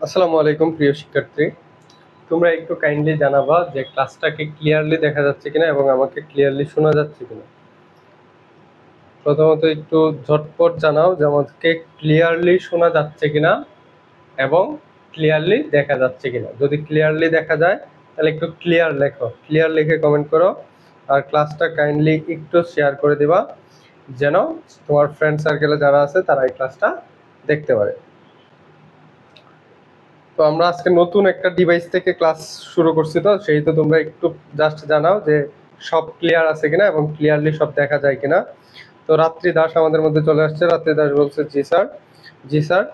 আসসালামু আলাইকুম প্রিয় শিক্ষার্থী, তোমরা একটু কাইন্ডলি জানাবা যে ক্লাসটাকে ক্লিয়ারলি দেখা যাচ্ছে কিনা এবং আমাকে ক্লিয়ারলি শোনা যাচ্ছে কিনা। প্রথমত একটু ঝটপট জানাও যে আমাকে ক্লিয়ারলি শোনা যাচ্ছে কিনা এবং ক্লিয়ারলি দেখা যাচ্ছে কিনা। যদি ক্লিয়ারলি দেখা যায় তাহলে একটু ক্লিয়ার লেখো, ক্লিয়ার লিখে কমেন্ট করো। আর ক্লাসটা কাইন্ডলি একটু শেয়ার করে দিবা যেন তোমার ফ্রেন্ড সার্কেলে যারা আছে তারা এই ক্লাসটা দেখতে পারে। তো আমরা আজকে নতুন একটা ডিভাইস থেকে ক্লাস শুরু করছি, তো সেই তো তোমরা একটু জাস্ট জানাও যে সব ক্লিয়ার আছে কিনা এবং ক্লিয়ারলি সব দেখা যায় কিনা। তো রাত্রি দাস আমাদের মধ্যে চলে আসছে। রাত্রি দাস বলছে জি স্যার, জি স্যার।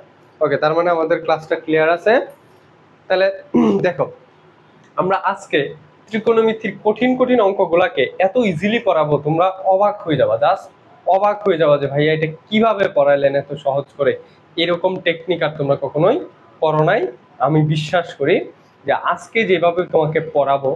ওকে, তার মানে আমাদের ক্লাসটা ক্লিয়ার আছে। তাহলে দেখো, আমরা আজকে ত্রিকোণমিতির কঠিন কঠিন অঙ্কগুলাকে এত ইজিলি পড়াবো, তোমরা অবাক হয়ে যাবা, জাস্ট অবাক হয়ে যাবা যে ভাইয়া এটা কিভাবে পড়াইলেন এত সহজ করে। এরকম টেকনিক আর তোমরা কখনোই পড়ো নাই। আমি বিশ্বাস করি যে আজকে যেভাবে তোমাকে পড়াবো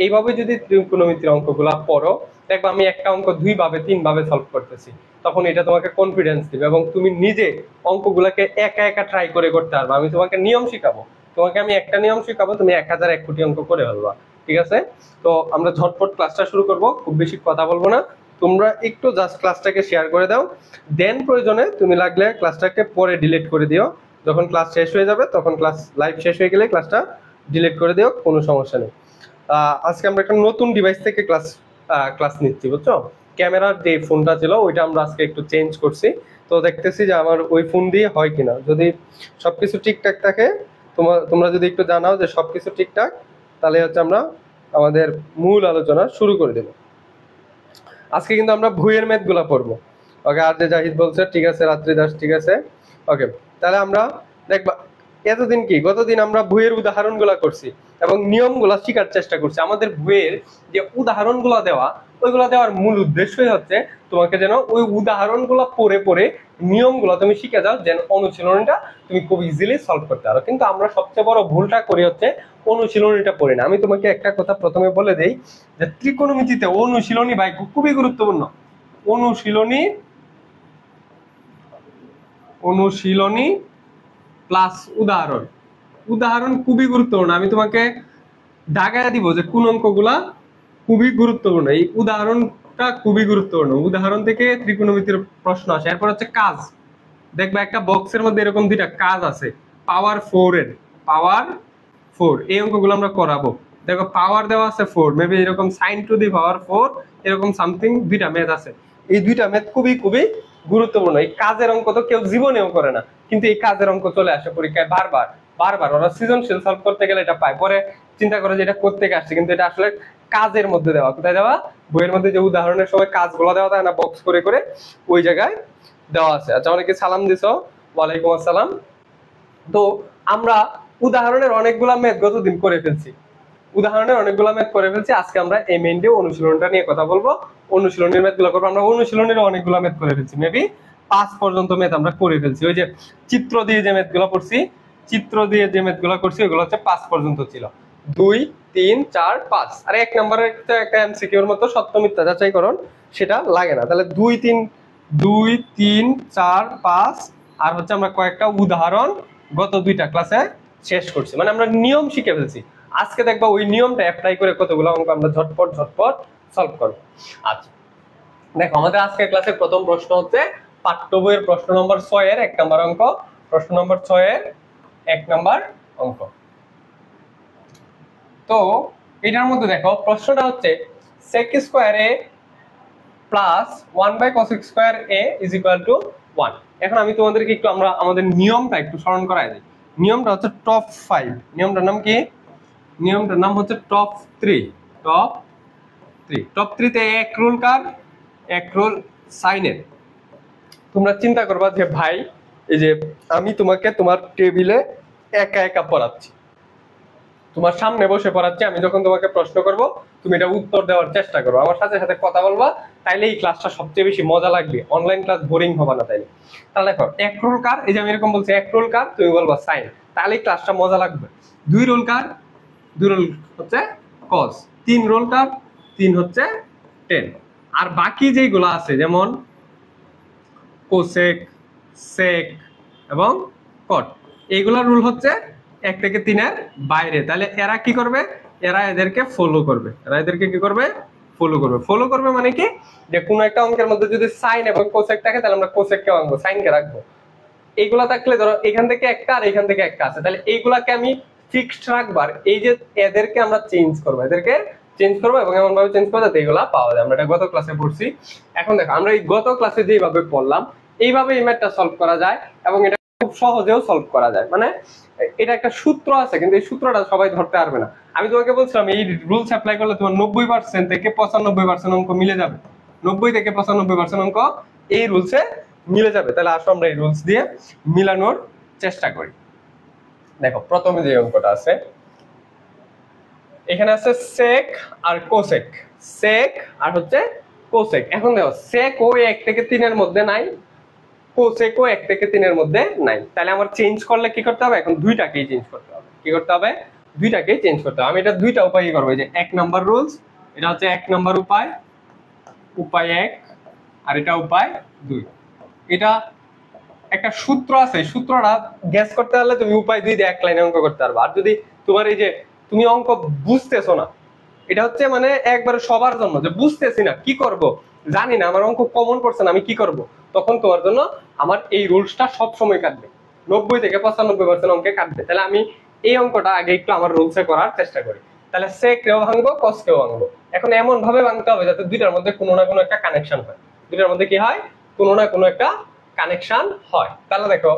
এইভাবে যদি ত্রিকোণমিতির অঙ্কগুলা পড়ো, দেখবা আমি একটা অঙ্ক 2 ভাবে 3 ভাবে সলভ করতেছি, তখন এটা তোমাকে কনফিডেন্স দিবে এবং তুমি নিজে অঙ্কগুলাকে একা একা ট্রাই করে করতে পারবে। আমি তোমাকে নিয়ম শিখাবো, তোমাকে আমি একটা নিয়ম শিখাবো, তুমি 1001 কোটি অঙ্ক করে ফেলবা। ঠিক আছে? তো আমরা ঝটপট ক্লাসটা শুরু করব, খুব বেশি কথা বলবো না। তোমরা একটু জাস্ট ক্লাসটাকে শেয়ার করে দাও, দেন প্রয়োজনে তুমি লাগলে ক্লাসটাকে পরে ডিলিট করে দিও। যখন ক্লাস শেষ হয়ে যাবে তখন ক্লাস লাইভ শেষ হয়ে গেলে ক্লাসটা ডিলিট করে দিও, কোনো সমস্যা নেই। আজকে আমরা একটা নতুন ডিভাইস থেকে ক্লাস নিচ্ছি, বুঝছো? ক্যামেরার যে ফোনটা ছিল ওইটা আমরা আজকে একটু চেঞ্জ করছি। তো দেখতেছি যে আমার ওই ফোন দিয়ে হয় কিনা। যদি সবকিছু ঠিকঠাক থাকে, তোমরা যদি একটু জানাও যে সবকিছু ঠিকঠাক, তাহলে হচ্ছে আমরা আমাদের মূল আলোচনা শুরু করে দেব। আজকে কিন্তু আমরা ভুঁইয়ের ম্যাথ গুলা পড়বো। ওকে, আর যে জাহিদ বলছে ঠিক আছে, রাত্রি দাস ঠিক আছে। ওকে, তাহলে আমরা দেখবা এতদিন কি গতদিন আমরা ভুঁইয়ের উদাহরণ গুলা করছি এবং নিয়ম গুলা শিখার চেষ্টা করছি। আমাদের ভুঁইয়ের যে উদাহরণ গুলা দেওয়া, ওইগুলা দেওয়ার মূল উদ্দেশ্যই হচ্ছে তোমাকে যেন ওই উদাহরণ গুলা পড়ে পড়ে নিয়ম গুলা তুমি শিখে যাও, যেন অনুশীলনটা তুমি খুব ইজিলি সলভ করতে পারো। কিন্তু আমরা সবচেয়ে বড় ভুলটা করি হচ্ছে অনুশীলনীটা পড়ি না। আমি তোমাকে একটা কথা প্রথমে বলে দেই যে ত্রিকোণমিতিতে অনুশীলনী ভাই খুবই গুরুত্বপূর্ণ। অনুশীলনী অনুশীলনী প্লাস উদাহরণ, উদাহরণ খুবই গুরুত্বপূর্ণ। আমি তোমাকে দাগায় দিব যে কোন অঙ্কগুলা খুবই গুরুত্বপূর্ণ। এই উদাহরণটা খুবই গুরুত্বপূর্ণ, উদাহরণ থেকে ত্রিকোণমিতির প্রশ্ন আসে। এরপর হচ্ছে কাজ। দেখবা একটা বক্সের মধ্যে এরকম দুইটা কাজ আছে, পাওয়ার 4 এর, পাওয়ার 4, এই অঙ্কগুলো আমরা করাবো। দেখো পাওয়ার দেওয়া আছে 4, মেবি এরকম sin টু দি পাওয়ার 4, এরকম সামথিং দুইটা ম্যাথ আছে। এই দুইটা ম্যাথ খুবই খুবই গুরুত্বপূর্ণ। এই কাজের অঙ্ক তো কেউ জীবনেও করে না, কিন্তু এই কাজের অঙ্ক চলে আসে পরীক্ষায় বারবার বারবার। ওরা সৃজনশীল সলভ করতে গেলে এটা পায়, পরে চিন্তা করে যে এটা করতে আসছে, কিন্তু এটা আসলে কাজের মধ্যে দেওয়া। কোথায় দেওয়া? বইয়ের মধ্যে যে উদাহরণের সময় কাজগুলো দেওয়া থাকে না, বক্স করে করে, ওই জায়গায় দেওয়া আছে। আচ্ছা, অনেকে সালাম দিছো, ওয়ালাইকুম আসসালাম। তো আমরা উদাহরণের অনেকগুলা ম্যাথ গতদিন করে ফেলছি, আজকে আমরা এই মেইন ডে অনুশীলনটা নিয়ে কথা বলবো। অনুশীলনের ম্যাথ গুলো করবো আমরা। অনুশীলনের অনেকগুলা ম্যাথ করে ফেলছি, মেবি 5 পর্যন্ত ম্যাথ আমরা করে ফেলছি। ওই যে চিত্র দিয়ে যে ম্যাথ গুলো করছি, ওইগুলো হচ্ছে 5 পর্যন্ত ছিল। 2, 3, 4, 5। আর 1 নম্বরের একটা এমসিকিউর মতো সত্য মিথ্যা যাচাইকরণ, সেটা লাগে না। তাহলে 2, 3, 4, 5 আর হচ্ছে আমরা কয়েকটা উদাহরণ গত 2টা ক্লাসে শেষ করছি, মানে আমরা নিয়ম শিখে ফেলছি। আজকে দেখবা ওই নিয়মটা অ্যাপ্লাই করে কতগুলো অঙ্ক আমরা ঝটপট সলভ করব। আচ্ছা দেখো, আমাদের আজকের ক্লাসের প্রথম প্রশ্ন হচ্ছে পাঠ্য বইয়ের প্রশ্ন নম্বর 6 এর 1 নম্বর অঙ্ক। প্রশ্ন নম্বর 6 এর 1 নম্বর অঙ্ক। তো এটার মধ্যে দেখো প্রশ্নটা হচ্ছে sec square a plus 1/cos square a is equal two 1। এখন আমি তোমাদেরকে একটু আমাদের নিয়মটা একটু স্মরণ করাই দিই। নিয়মটা হচ্ছে টপ 5। নিয়মটার নাম কি? নিয়মটার নাম হচ্ছে টপ 3। টপ 3 তে এক রুল কার? এক রুল সাইনের। তোমরা চিন্তা করবা যে ভাই এই যে আমি তোমাকে তোমার টেবিলে একা একা পড়াচ্ছি, তোমার সামনে বসে পড়াচ্ছি, আমি যখন তোমাকে প্রশ্ন করব তুমি এটা উত্তর দেওয়ার চেষ্টা করো, আমার সাথে সাথে কথা বলবা, তাইলে এই ক্লাসটা সবচেয়ে বেশি মজা লাগবে। অনলাইন ক্লাস বোরিং হবে না তাইলে। তাহলে দেখো এক রুল কার, এই যে আমি এরকম বলছি এক রুল কার, তুমি বলবা সাইন, তাহলে ক্লাসটা মজা লাগবে। 2 রুল কার? 2 রুল হচ্ছে cos। 3 রুল কার? 3 হচ্ছে tan। আর বাকি যেগুলো আছে যেমন কোসেক, সেক এবং কট, এইগুলা রুল হচ্ছে 1 থেকে 3 এর বাইরে, তাহলে এরা কি করবে, এরা এদেরকে ফলো করবে, এরা এদেরকে কি করবে, ফলো করবে। ফলো করবে মানে কি, যে কোনো একটা অঙ্কের মধ্যে যদি সাইন এবং কোসেক থাকে তাহলে আমরা কোসেককে আনবো, সাইনকে রাখবো। এইগুলা থাকলে ধরো এখান থেকে একটা আর এখান থেকে একটা আছে, তাহলে এইগুলাকে আমি ফিক্সড রাখবার, এই যে এদেরকে আমরা চেঞ্জ করবো, এদেরকে চেঞ্জ করবো এবং এমন ভাবে চেঞ্জ করবো যাতে এইগুলা পাওয়া যায়। আমরা এটা গত ক্লাসে পড়ছি। এখন দেখো আমরা এই গত ক্লাসে যেভাবে পড়লাম এইভাবে এই ম্যাথটা সলভ করা যায় এবং এটা খুব সহজেও সলভ করা যায়। মানে এটা একটা সূত্র আছে কিন্তু এই সূত্রটা সবাই ধরতে পারবে না। আমি তোমাকে বলছিলাম এই রুলস অ্যাপ্লাই করলে তোমার 90% থেকে 95% অঙ্ক মিলে যাবে, 90 থেকে 95% অঙ্ক এই রুলসে মিলে যাবে। তাহলে আসো আমরা এই রুলস দিয়ে মিলানোর চেষ্টা করি। দেখো প্রথমে যে অঙ্কটা আছে এখানে আছে সেক আর কোসেক, সেক আর হচ্ছে কোসেক। এখন দেখো সেক ও 1 থেকে 3 এর মধ্যে নাই, কোসেক ও 1 থেকে 3 এর মধ্যে নাই, তাহলে আমার চেঞ্জ করলে কি করতে হবে, এখন দুইটাকেই চেঞ্জ করতে হবে। কি করতে হবে, দুইটাকেই চেঞ্জ করতে হবে। আমি এটা দুইটা উপায় করব, এই যে 1 নাম্বার রুলস, এটা হচ্ছে 1 নাম্বার উপায়, উপায় 1, আর এটা উপায় 2। এটা একটা সূত্র আছে, সূত্রটা গ্যাস করতে পারলে তুমি উপায় 2 দিয়ে এক লাইনে অঙ্ক করতে পারবে। আর যদি তোমার এই যে তুমি অঙ্ক বুঝতেছো না, এটা হচ্ছে মানে একবারে সবার জন্য, যে বুঝতেছি না কি করব, জানি না, আমার অঙ্ক কমন পড়ছে না, আমি কি করব, তখন তোমার জন্য আমার এই রুলসটা সব সময় কাটবে, 90 থেকে 95% অঙ্কে কাটবে। তাহলে আমি এই অঙ্কটা আগে একটু আমার রুলসে করার চেষ্টা করি। তাহলে সেক কেও ভাঙবো, কস কেও ভাঙবো। এখন এমন ভাবে ভাঙতে হবে যাতে দুইটার মধ্যে কোনো না কোনো একটা কানেকশন হয়, দুইটার মধ্যে কি হয়, কোনো না কোনো একটা কানেকশন হয়। তাহলে দেখো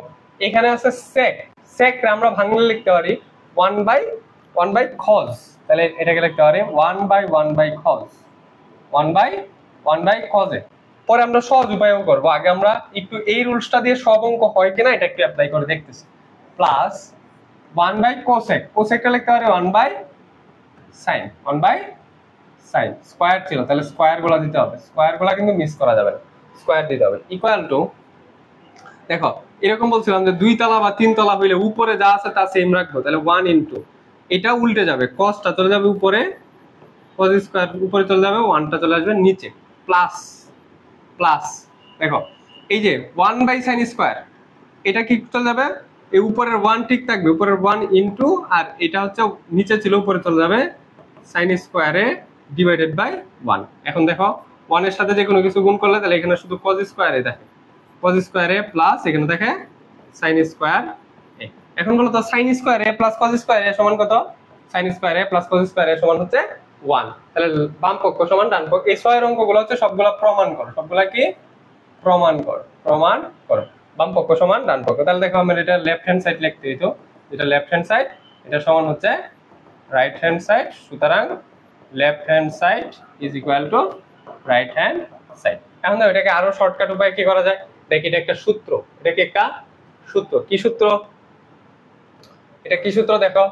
এখানে আছে সেক, সেক আমরা ভাঙলে লিখতে পারি 1 বাই cos, তাহলে এটাকে লিখতে পারি 1 বাই cos, 1 বাই cos এ। পরে আমরা সহজ উপায়ও করব, আগে আমরা একটু এই রুলসটা দিয়ে সব অঙ্ক হয় কিনা এটা একটু অ্যাপ্লাই করে দেখতেছি। প্লাস 1 বাই cosec, cosecটা লিখতে পারি 1 by sin, 1 by sin, square ছিল তাহলে স্কয়ার গুলা দিতে হবে, স্কয়ার গুলা কিন্তু মিস করা যাবে না, স্কয়ার দিতে হবে। ইকুয়াল টু, দেখো এরকম বলছিলাম যে 2 তলা বা 3 তলা হইলে উপরে যা আছে তা সেম রাখবো, তাহলে 1 ইনটু এটা উল্টে যাবে, cosটা চলে যাবে উপরে, cos স্কয়ার উপরে চলে যাবে, 1টা চলে আসবে নিচে, প্লাস প্লাস দেখো এই যে 1 বাই sin স্কয়ার, এটা কি চলে যাবে, এই উপরের 1 ঠিক থাকবে, উপরের 1 ইনটু আর এটা হচ্ছে নিচে ছিল উপরে চলে যাবে sin স্কয়ারে ডিভাইডেড বাই 1। এখন দেখো 1 এর সাথে যে কোনো কিছু গুণ করলে তাহলে এখানে শুধু cos স্কয়ারে দেখে, cos স্কয়ারে প্লাস এখানে দেখে sin স্কয়ার এ। এখন বলো তো sin স্কয়ারে প্লাস cos স্কয়ারে সমান কত, sin স্কয়ারে প্লাস cos স্কয়ারে সমান হচ্ছে 1। তাহলে বাম পক্ষ সমান ডান পক্ষ, এই 6 এর অঙ্কগুলো হচ্ছে সবগুলা প্রমাণ করো, সবগুলা কি প্রমাণ করো, প্রমাণ করো, বাম পক্ষ সমান ডান পক্ষ। তাহলে দেখো আমরা এটা লেফট হ্যান্ড সাইড লিখতে হইতো, এটা লেফট হ্যান্ড সাইড, এটা সমান হচ্ছে রাইট হ্যান্ড সাইড, সুতরাং left hand side is equal two right hand side. এখন দেখো এটাকে আরো শর্টকাট উপায় কি করা যায়, দেখি এটা একটা সূত্র, এটা কি একটা সূত্র, কি সূত্র, এটা কি সূত্র দেখো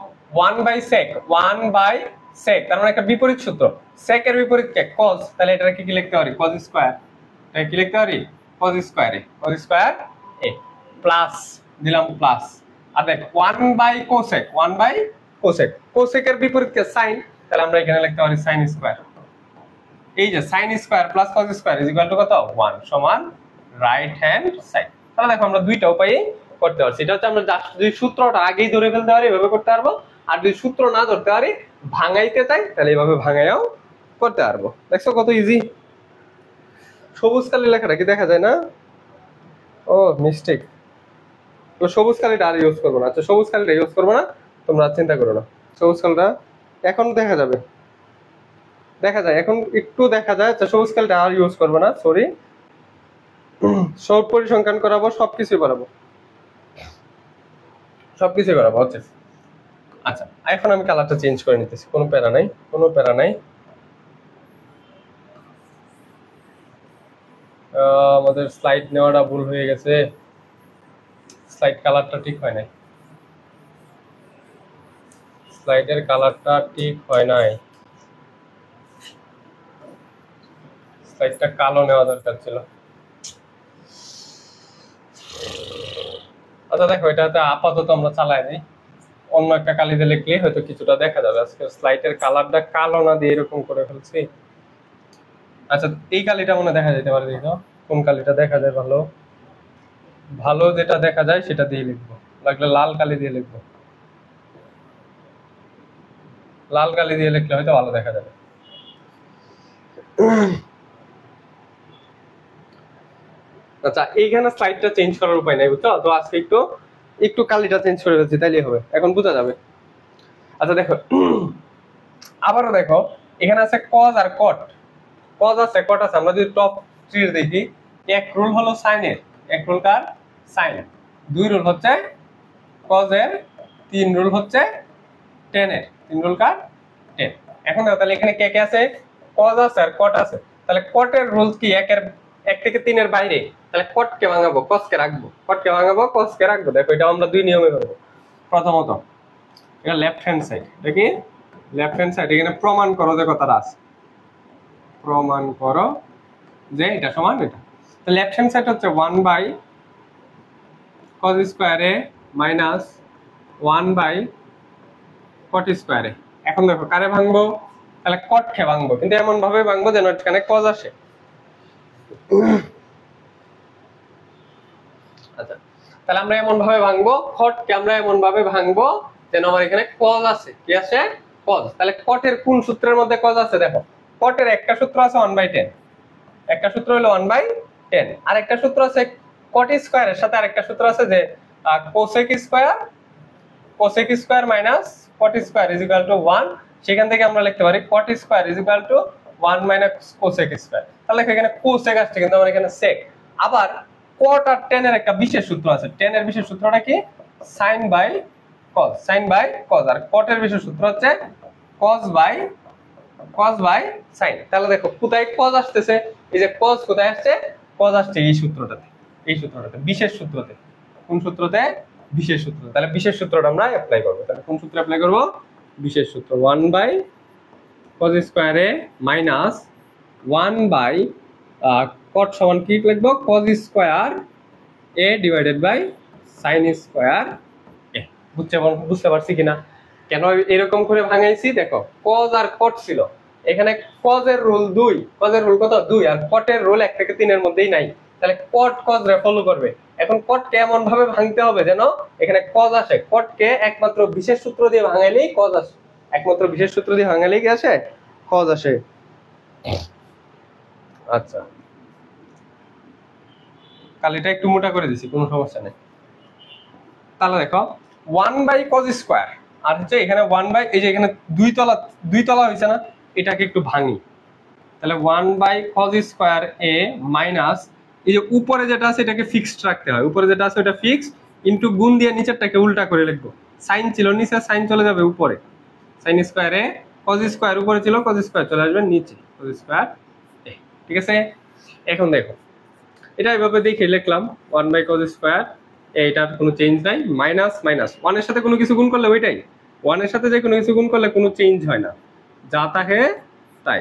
1 বাই sec, 1 বাই sec তার মানে একটা বিপরীত সূত্র, sec এর বিপরীত কে cos, তাহলে এটা কি লিখতে পারি cos স্কয়ার, এটা কি লিখতে পারি cos স্কয়ারে, cos স্কয়ার এ প্লাস দিলাম প্লাস, আর দেখ 1 by cosec, 1 by cosec, cosec এর বিপরীত কে sin, তাহলে আমরা এখানে লিখতে পারি sin স্কয়ার। এই যে sin square plus cos square is equal two কত 1 সমান রাইট হ্যান্ড সাইড। তাহলে দেখো আমরা দুইটা উপায়ে করতে পারছি, এটা হচ্ছে আমরা জাস্ট যদি সূত্রটা আগেই ধরে ফেলতে পারি এভাবে করতে পারবো, আর যদি সূত্র না ধরতে পারি ভাঙাইতে চাই তাহলে এইভাবে ভাঙাইও করতে পারবো। দেখছো কত ইজি, সবুজ কালি লেখাটা কি দেখা যায় না, ও মিস্টেক, তো সবুজ কালিটা আর ইউজ করবো না, আচ্ছা সবুজ কালিটা ইউজ করবো না, তোমরা চিন্তা করো না, সবুজ কালিটা এখন দেখা যাবে, দেখা যায় এখন একটু দেখা যায়, আচ্ছা সবুজ কালিটা আর ইউজ করবো না, সরি, সব পরিসংখ্যান করাবো, সবকিছু করাবো, সবকিছু করাবো হচ্ছে। আচ্ছা এখন আমি কালারটা চেঞ্জ করে নিতেছি, কোনো প্যারা নাই, কোনো প্যারা নাই। আমাদের স্লাইড নেওয়াটা ভুল হয়ে গেছে, স্লাইড কালারটা ঠিক হয় নাই, স্লাইডের কালারটা ঠিক হয় নাই, স্লাইডটা কালো নেওয়া দরকার ছিল। আচ্ছা দেখো এটাতে আপাতত আমরা চালাই দিই, অন্য একটা কালি দিয়ে লিখলে হয়তো কিছুটা দেখা যাবে। আজকে স্লাইডের কালারটা কালো না দিয়ে এরকম করে ফেলছি। আচ্ছা এই কালিটা মনে দেখা যেতে পারে, দেখো কোন কালিটা দেখা যায় ভালো, ভালো যেটা দেখা যায় সেটা দিয়ে লিখবো, লাগলে লাল কালি দিয়ে লিখবো। লাল কালি দিয়ে লিখলে হয়তো ভালো দেখা যাবে। আচ্ছা, এইখানে স্লাইডটা চেঞ্জ করার উপায় নাই, বুঝছো? তো আজকে একটু একটু কালিটা চেঞ্জ করে ফেলছি, তাইলেই হবে, এখন বোঝা যাবে। আচ্ছা দেখো, আবারও দেখো, এখানে আছে কজ আর কট। কজ আছে, কট আছে। আমরা যদি টপ ট্রির দেখি, এক রুল হলো সাইনের, এক রুল কার? সাইন। দুই রুল হচ্ছে কজের, তিন রুল হচ্ছে টেনের। তিন রুল কার? টেন। এখন দেখো তাহলে এখানে কে কে আছে? কজ আছে আর কট আছে। তাহলে কটের রুল কি এক থেকে তিনের বাইরে? তাহলে কটকে ভাঙাবো, কজকে রাখবো। কটকে ভাঙাবো, কজকে রাখবো। দেখো এটা আমরা দুই নিয়মে করবো। প্রথমত এটা লেফট হ্যান্ড সাইড, দেখি লেফট হ্যান্ড সাইড, এখানে প্রমাণ করো যে কথাটা আছে, প্রমাণ করো যে এটা সমান এটা। তো লেফট হ্যান্ড সাইড হচ্ছে 1 বাই cos স্কয়ারে মাইনাস 1 বাই cot স্কয়ারে। এখন দেখো কারে ভাঙবো? তাহলে কট কে ভাঙবো, কিন্তু এমন ভাবে ভাঙবো যেন এখানে cos আসে। আচ্ছা, তাহলে আমরা এমন ভাবে ভাঙবো, cot কে আমরা এমন ভাবে ভাঙবো যেন আমার এখানে cos আছে। কি আছে? cos। তাহলে cot এর কোন সূত্রের মধ্যে cos আছে? দেখো, cot এর একটা সূত্র আছে 1/10, একটা সূত্র হলো 1/10, আর একটা সূত্র আছে cot স্কয়ারের সাথে আরেকটা সূত্র আছে যে cosec square minus cot square is equal two 1। সেখান থেকে আমরা লিখতে পারি cot square is equal two 1 minus cosec square. তাহলে এখানে cosec আসছে, কিন্তু আমার এখানে sec। আবার cot আর tan এর একটা বিশেষ সূত্র আছে। tan এর বিশেষ সূত্রটা কি? sin by cos, sin by cos। আর cot এর বিশেষ সূত্র হচ্ছে cos বাই sin। তাহলে দেখো কোথায় cos আসতেছে? এই যে cos কোথায় আসছে? cos আসছে এই সূত্রটাতে, এই সূত্রটাতে, বিশেষ সূত্রতে। কোন সূত্রতে? বিশেষ সূত্র। তাহলে বিশেষ সূত্রটা আমরা অ্যাপ্লাই করব। তাহলে কোন সূত্র অ্যাপ্লাই করব? বিশেষ সূত্র। 1 বাই cos স্কয়ারে মাইনাস 1 বাই cot সমান কি লিখব? cos square a divided by sin square a। বুঝতে পারছি কিনা কেন এরকম করে ভাঙাইছি? দেখো, cos আর cot ছিল, এখানে cos এর রুল 2, cos এর রুল কত? 2, আর cot এর রুল 1 থেকে 3 এর মধ্যেই নাই। তাহলে cot cos রে ফলো করবে। এখন cot কে এমন ভাবে ভাঙতে হবে যেন এখানে cos আসে। cot কে একমাত্র বিশেষ সূত্র দিয়ে ভাঙাইলেই cos আসে, একমাত্র বিশেষ সূত্র দিয়ে ভাঙাইলেই কি আসে? cos আসে। আচ্ছা, কালিটা একটু মোটা করে দিছি, কোনো সমস্যা নেই। তাহলে দেখো 1 বাই cos স্কয়ার আর হচ্ছে এখানে 1 বাই, এই যে এখানে দুই তলা হইছে না, এটাকে একটু ভাঙি। তাহলে 1 by cos square a minus এই যে উপরে যেটা আছে এটাকে ফিক্সড রাখতে হয়, উপরে যেটা আছে ওটা ফিক্স, ইনটু গুণ দিয়ে নিচেরটাকে উল্টা করে লিখবো। sin ছিল নিচে, sin চলে যাবে উপরে, sin স্কয়ারে cos স্কয়ার উপরে ছিল, cos স্কয়ার চলে আসবে নিচে, cos স্কয়ার a। ঠিক আছে, এখন দেখো এটা এইভাবে দেখে লিখলাম 1 বাই cos স্কয়ার, এইটার কোনো চেঞ্জ নাই, মাইনাস মাইনাস 1 এর সাথে কোনো কিছু গুণ করলে ওইটাই, 1 এর সাথে যে কোনো কিছু গুণ করলে কোনো চেঞ্জ হয় না, যা থাকে তাই,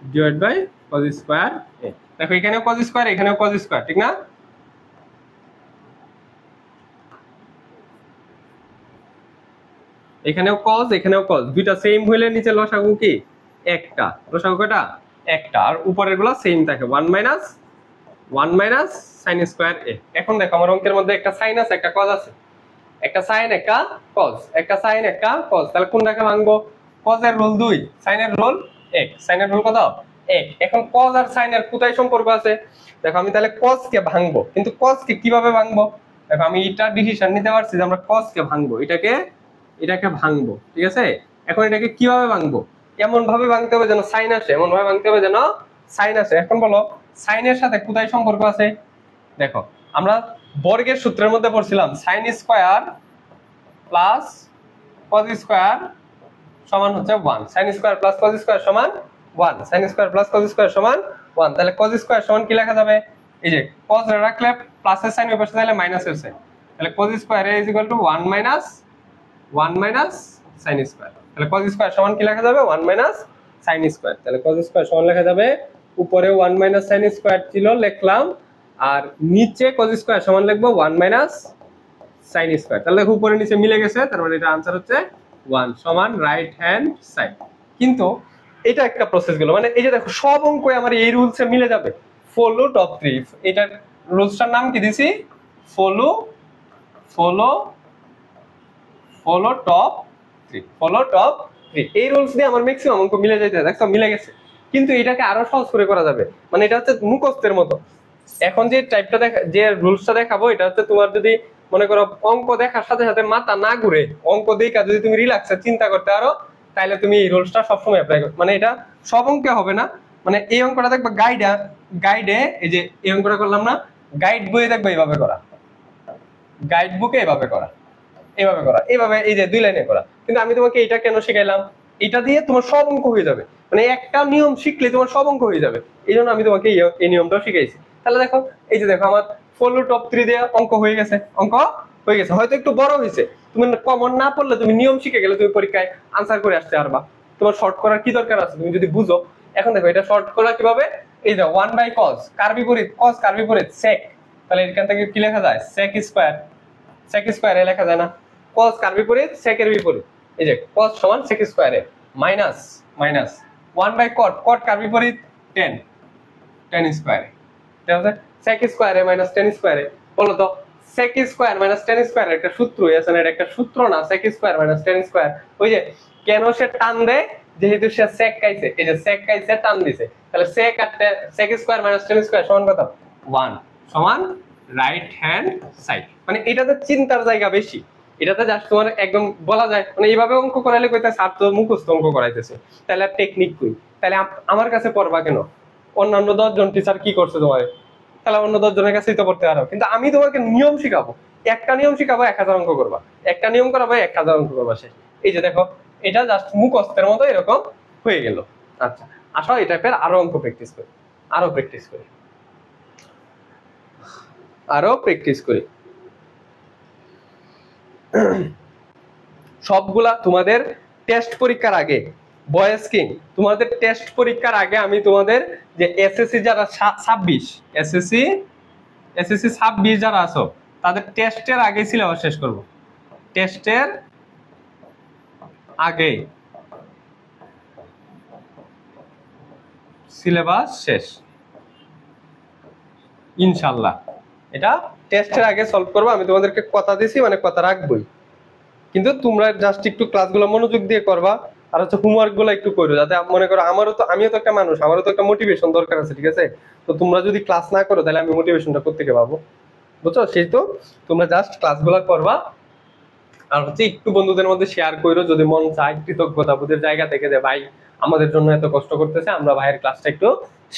divide by cos square a। দেখো এখানেও cos স্কয়ার, এখানেও cos স্কয়ার, ঠিক না? এখানেও cos, এখানেও cos, দুইটা সেম হইলে নিচে লসাগু কি? একটা। লসাগু কয়টা? একটা। আর উপরের গুলো সেম থাকে, 1 মাইনাস sin স্কয়ার a। এখন দেখো আমার অঙ্কের মধ্যে একটা sin আছে, একটা cos আছে, একটা sin একটা cos, একটা sin একটা cos। তাহলে কোনটাকে ভাঙবো? cos এর রুল 2, sin এর রুল 1। sin এর রুল কত? 1। এখন cos আর sin এর কোথায় সম্পর্ক আছে? দেখো আমি তাহলে cos কে ভাঙবো, কিন্তু cos কে কিভাবে ভাঙবো? দেখো আমি এটা ডিসিশন নিতে পারছি যে আমরা cos কে ভাঙবো, এটাকে ভাঙবো। ঠিক আছে, এখন এটাকে কিভাবে ভাঙবো? এমন ভাবে ভাঙতে হবে যেন sin আসে, এমন ভাবে ভাঙতে হবে যেন sin আসে। এখন বলো sin এর সাথে কোথায় সম্পর্ক আছে? দেখো আমরা বর্গের সূত্রের মধ্যে পড়ছিলাম sin square plus cos square সমান হচ্ছে 1, sin square plus cos square সমান 1, sin square plus cos square সমান 1। তাহলে cos স্কয়ার সমান কি লেখা যাবে? এই যে cos এর রাখলে প্লাসের সাইন, ওই পাশে তাহলে মাইনাসের সাইন। তাহলে cos square is equal two 1 minus sin square. তাহলে cos স্কয়ার সমান কি লেখা যাবে? 1 মাইনাস sin স্কয়ার। তাহলে cos স্কয়ার সমান লেখা যাবে, উপরে 1 মাইনাস sin স্কয়ার ছিল লিখলাম, আর নিচে cos স্কয়ার সমান লিখবো 1 মাইনাস sin স্কয়ার। তাহলে দেখো উপরে নিচে মিলে গেছে, তার মানে এটা आंसर হচ্ছে 1 সমান রাইট হ্যান্ড সাইড। কিন্তু এটা একটা প্রসেস গেল, মানে এই যে দেখো সব অঙ্ক আমার এই রুলসে মিলে যাবে। ফলো টপ 3, এটার রুলসটার নাম কি দিছি? Follow top 3, follow top 3। এই রুলস দিয়ে আমার ম্যাক্সিমাম অঙ্ক মিলে যাইতে, দেখছো মিলে গেছে। কিন্তু এটাকে আরো সহজ করে করা যাবে, মানে এটা হচ্ছে মুখস্থের মতো। এখন যে টাইপটা যে রুলসটা দেখাবো, এটা হচ্ছে তোমার যদি মনে করো অঙ্ক দেখার সাথে সাথে মাথা না ঘুরে, অঙ্ক দেখা যদি তুমি রিল্যাক্সে চিন্তা করতে পারো, তাহলে তুমি এই রুলসটা সবসময় অ্যাপ্লাই করো। মানে এটা সব অঙ্কে হবে না, মানে এই অঙ্কটা দেখবা গাইডে, এই যে এই অঙ্কটা করলাম না, গাইড বইয়ে দেখবা এইভাবে করা, গাইড বুকে এইভাবে করা, এইভাবে করা, এইভাবে এই যে 2 লাইনে করা। কিন্তু আমি তোমাকে এটা কেন শিখাইলাম, এটা দিয়ে তোমার সব অঙ্ক হয়ে যাবে, মানে একটা নিয়ম শিখলে তোমার সব অঙ্ক হয়ে যাবে, এই জন্য আমি তোমাকে এই নিয়মটাও শিখাইছি। তাহলে দেখো, এই যে দেখো আমার ফলো টপ 3 দিয়ে অঙ্ক হয়ে গেছে, অঙ্ক হয়ে গেছে, হয়তো একটু বড় হয়েছে, তুমি কমন না পড়লে তুমি নিয়ম শিখে গেলে তুমি পরীক্ষায় আনসার করে আসতে পারবা। তোমার শর্ট করার কি দরকার আছে তুমি যদি বুঝো। এখন দেখো এটা শর্ট করা কিভাবে, এই যে 1/cos, কার বিপরীত cos, কার বিপরীত sec, তাহলে এখান থেকে কি লেখা যায়, sec স্কয়ার, sec স্কয়ারে লেখা যায় না, cos কার বিপরীত sec এর বিপরীত, এই যে cos সমান sec স্কয়ারে মাইনাস 1/cot, cot কার বিপরীত tan, tan স্কয়ারে, এটা হচ্ছে sec স্কয়ারে মাইনাস tan স্কয়ারে। বলো তো sec square minus tan square একটা সূত্র আছে না, এটা একটা সূত্র না, sec square minus tan square. ওই যে কেন সে টান দেয়, যেহেতু সে sec খাইছে, এই যে sec খাইছে টান দিছে, তাহলে sec আর sec square minus tan square সমান কত, 1, সমান রাইট হ্যান্ড সাইড। মানে এটাতে চিন্তার জায়গা বেশি, এটাতে জাস্ট তোমার একদম বলা যায়, মানে এইভাবে অঙ্ক করাইলে কইতা স্যার তো মুখস্থ অঙ্ক করাইতেছে, তাহলে আর টেকনিক কই, তাহলে আমার কাছে পড়বা কেন, অন্যান্য 10 জন টিচার কি করছে তোমার, তাহলে অন্য 10 জনের কাছেই তো পড়তে পারো। কিন্তু আমি তোমাকে নিয়ম শিখাবো, একটা নিয়ম শিখাবো 1000 অঙ্ক করবা, একটা নিয়ম করাবো 1000 অঙ্ক করবা শেষ। এই যে দেখো এটা জাস্ট মুখস্থের মতো এরকম হয়ে গেল। আচ্ছা আসো এই টাইপের আরো অঙ্ক প্র্যাকটিস করি, আরো প্র্যাকটিস করি, আরো প্র্যাকটিস করি। সবগুলা তোমাদের টেস্ট পরীক্ষার আগে, বয়েজ কিং, তোমাদের টেস্ট পরীক্ষার আগে আমি তোমাদের যে এসএসসি যারা 26, এসএসসি 26 যারা আছো, তাদের টেস্টের আগে সিলেবাস শেষ করব, টেস্টের আগে সিলেবাস শেষ ইনশাআল্লাহ। এটা টেস্টের আগে সলভ করবো, আমি তোমাদেরকে কথা দিছি, মানে কথা রাখবই। কিন্তু তোমরা জাস্ট একটু ক্লাসগুলো মনোযোগ দিয়ে করবা, আর হচ্ছে হোমওয়ার্ক গুলো একটু করো, যাতে মনে করো আমিও তো একটা মানুষ, আমারও তো একটা মোটিভেশন দরকার আছে, ঠিক আছে? তো তোমরা যদি ক্লাস না করো তাহলে আমি মোটিভেশনটা কোত্থেকে পাবো, বুঝছো? সেই তো তোমরা জাস্ট ক্লাসগুলো করবা, আর হচ্ছে একটু বন্ধুদের মধ্যে শেয়ার করো যদি মন চায়, কৃতজ্ঞতা বোধের জায়গা থেকে, যে ভাই আমাদের জন্য এত কষ্ট করতেছে, আমরা ভাইয়ের ক্লাসটা একটু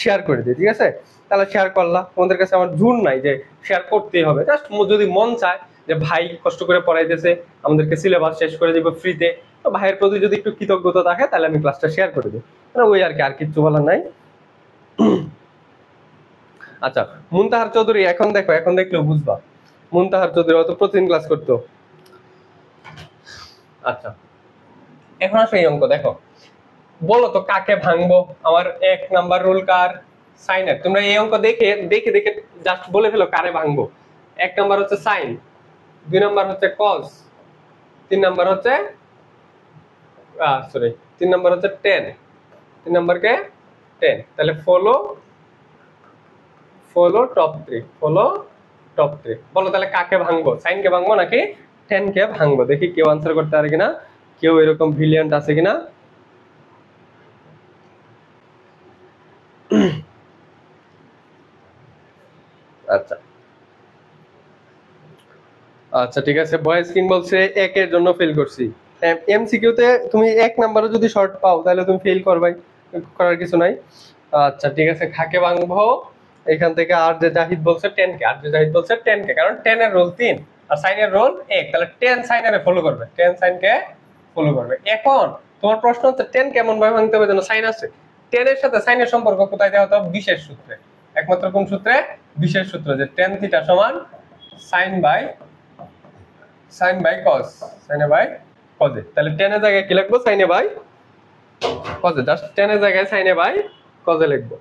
শেয়ার করে দিই, ঠিক আছে? তাহলে শেয়ার করলা, তোমাদের কাছে আমার জোর নাই যে শেয়ার করতেই হবে, জাস্ট যদি মন চায় যে ভাই কষ্ট করে পড়াইতেছে, আমাদেরকে সিলেবাস শেষ করে দিব ফ্রিতে, তো ভাইয়ের প্রতি যদি একটু কৃতজ্ঞতা থাকে তাহলে আমি ক্লাসটা শেয়ার করে দিই, মানে ওই আর কি, আর কিচ্ছু বলার নাই। আচ্ছা মুনতাহার চৌধুরী, এখন দেখো, এখন দেখলেও বুঝবা, মুনতাহার চৌধুরী হয়তো প্রতিদিন ক্লাস করতো। আচ্ছা এখন আসো এই অঙ্ক দেখো, বলো তো কাকে ভাঙবো, আমার 1 নাম্বার রুল কার, সাইনের। তোমরা এই অঙ্ক দেখে দেখে দেখে জাস্ট বলে ফেলো কারে ভাঙবো। 1 নাম্বার হচ্ছে সাইন, 2 নাম্বার হচ্ছে কস, 3 নাম্বার হচ্ছে সরি 3 নাম্বার হচ্ছে টেন, 3 নাম্বার কে টেন। তাহলে ফলো টপ 3, ফলো টপ 3। বলো তাহলে কাকে ভাঙবো, সাইন কে ভাঙবো নাকি টেন কে ভাঙবো? দেখি কেউ আনসার করতে পারে কিনা, কেউ এরকম ব্রিলিয়ান্ট আছে কিনা। আচ্ছা আচ্ছা ঠিক আছে, বয়েজ কিং বলছে 1 এর জন্য ফেল করছি। এমসিকিউ তে তুমি 1 নাম্বারও যদি শর্ট পাও তাহলে তুমি ফেল করবাই, করার কিছু নাই। আচ্ছা ঠিক আছে, কাকে ভাঙবো, এখান থেকে আর যে জাহিদ বলছে 10 কে, আর যে জাহিদ বলছে 10 কে, কারণ 10 এর রোল 3 আর সাইনের রোল 1, তাহলে 10 সাইনের ফলো করবে, 10 সাইন কে ফলো করবে। এখন তোমার প্রশ্ন হচ্ছে 10 কেমন ভাবে ভাঙতে হবে, যেন সাইন আছে, 10 এর সাথে সাইনের সম্পর্ক কোথায় দেওয়া হতো, বিশেষ সূত্রে, একমাত্র কোন সূত্রে, বিশেষ সূত্র, যে tan থিটা সমান সাইন বাই cos, সাইনে বাই cos। তাহলে tan এর জায়গায় কি লিখবো, সাইনে বাই cos, জাস্ট tan এর জায়গায় সাইনে বাই cos লিখবো।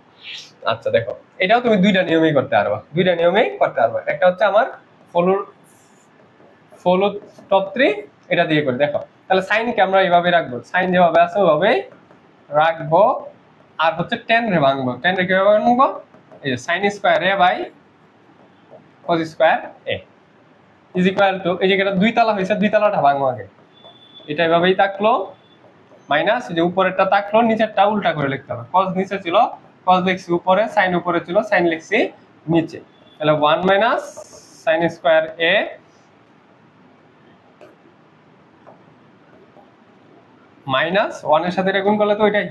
আচ্ছা দেখো এটাও তুমি দুইটা নিয়মেই করতে পারবা, দুইটা নিয়মেই করতে পারবা। একটা হচ্ছে আমার ফলো টপ 3, এটা দিয়ে করি। দেখো তাহলে সাইন কে আমরা এইভাবে রাখবো, সাইন যেভাবে আছে ওইভাবে রাখবো, আর হচ্ছে tan রে ভাঙবো, tan রে কিভাবে ভাঙবো, এই যে sin square a by cos square a is equal to, এই জায়গাটা 2 তালা হয়েছে, 2 তালাটা ভাঙবো আগে, এটা এভাবেই থাকলো, মাইনাস যে উপরেরটা থাকলো নিচেরটা উল্টা করে লিখতে হবে, cos নিচে ছিল cos লিখছি উপরে, sin উপরে ছিল sin লিখছি নিচে, তাহলে 1 minus sin square a minus 1 এর সাথে এটা গুণ করলে তো ওইটাই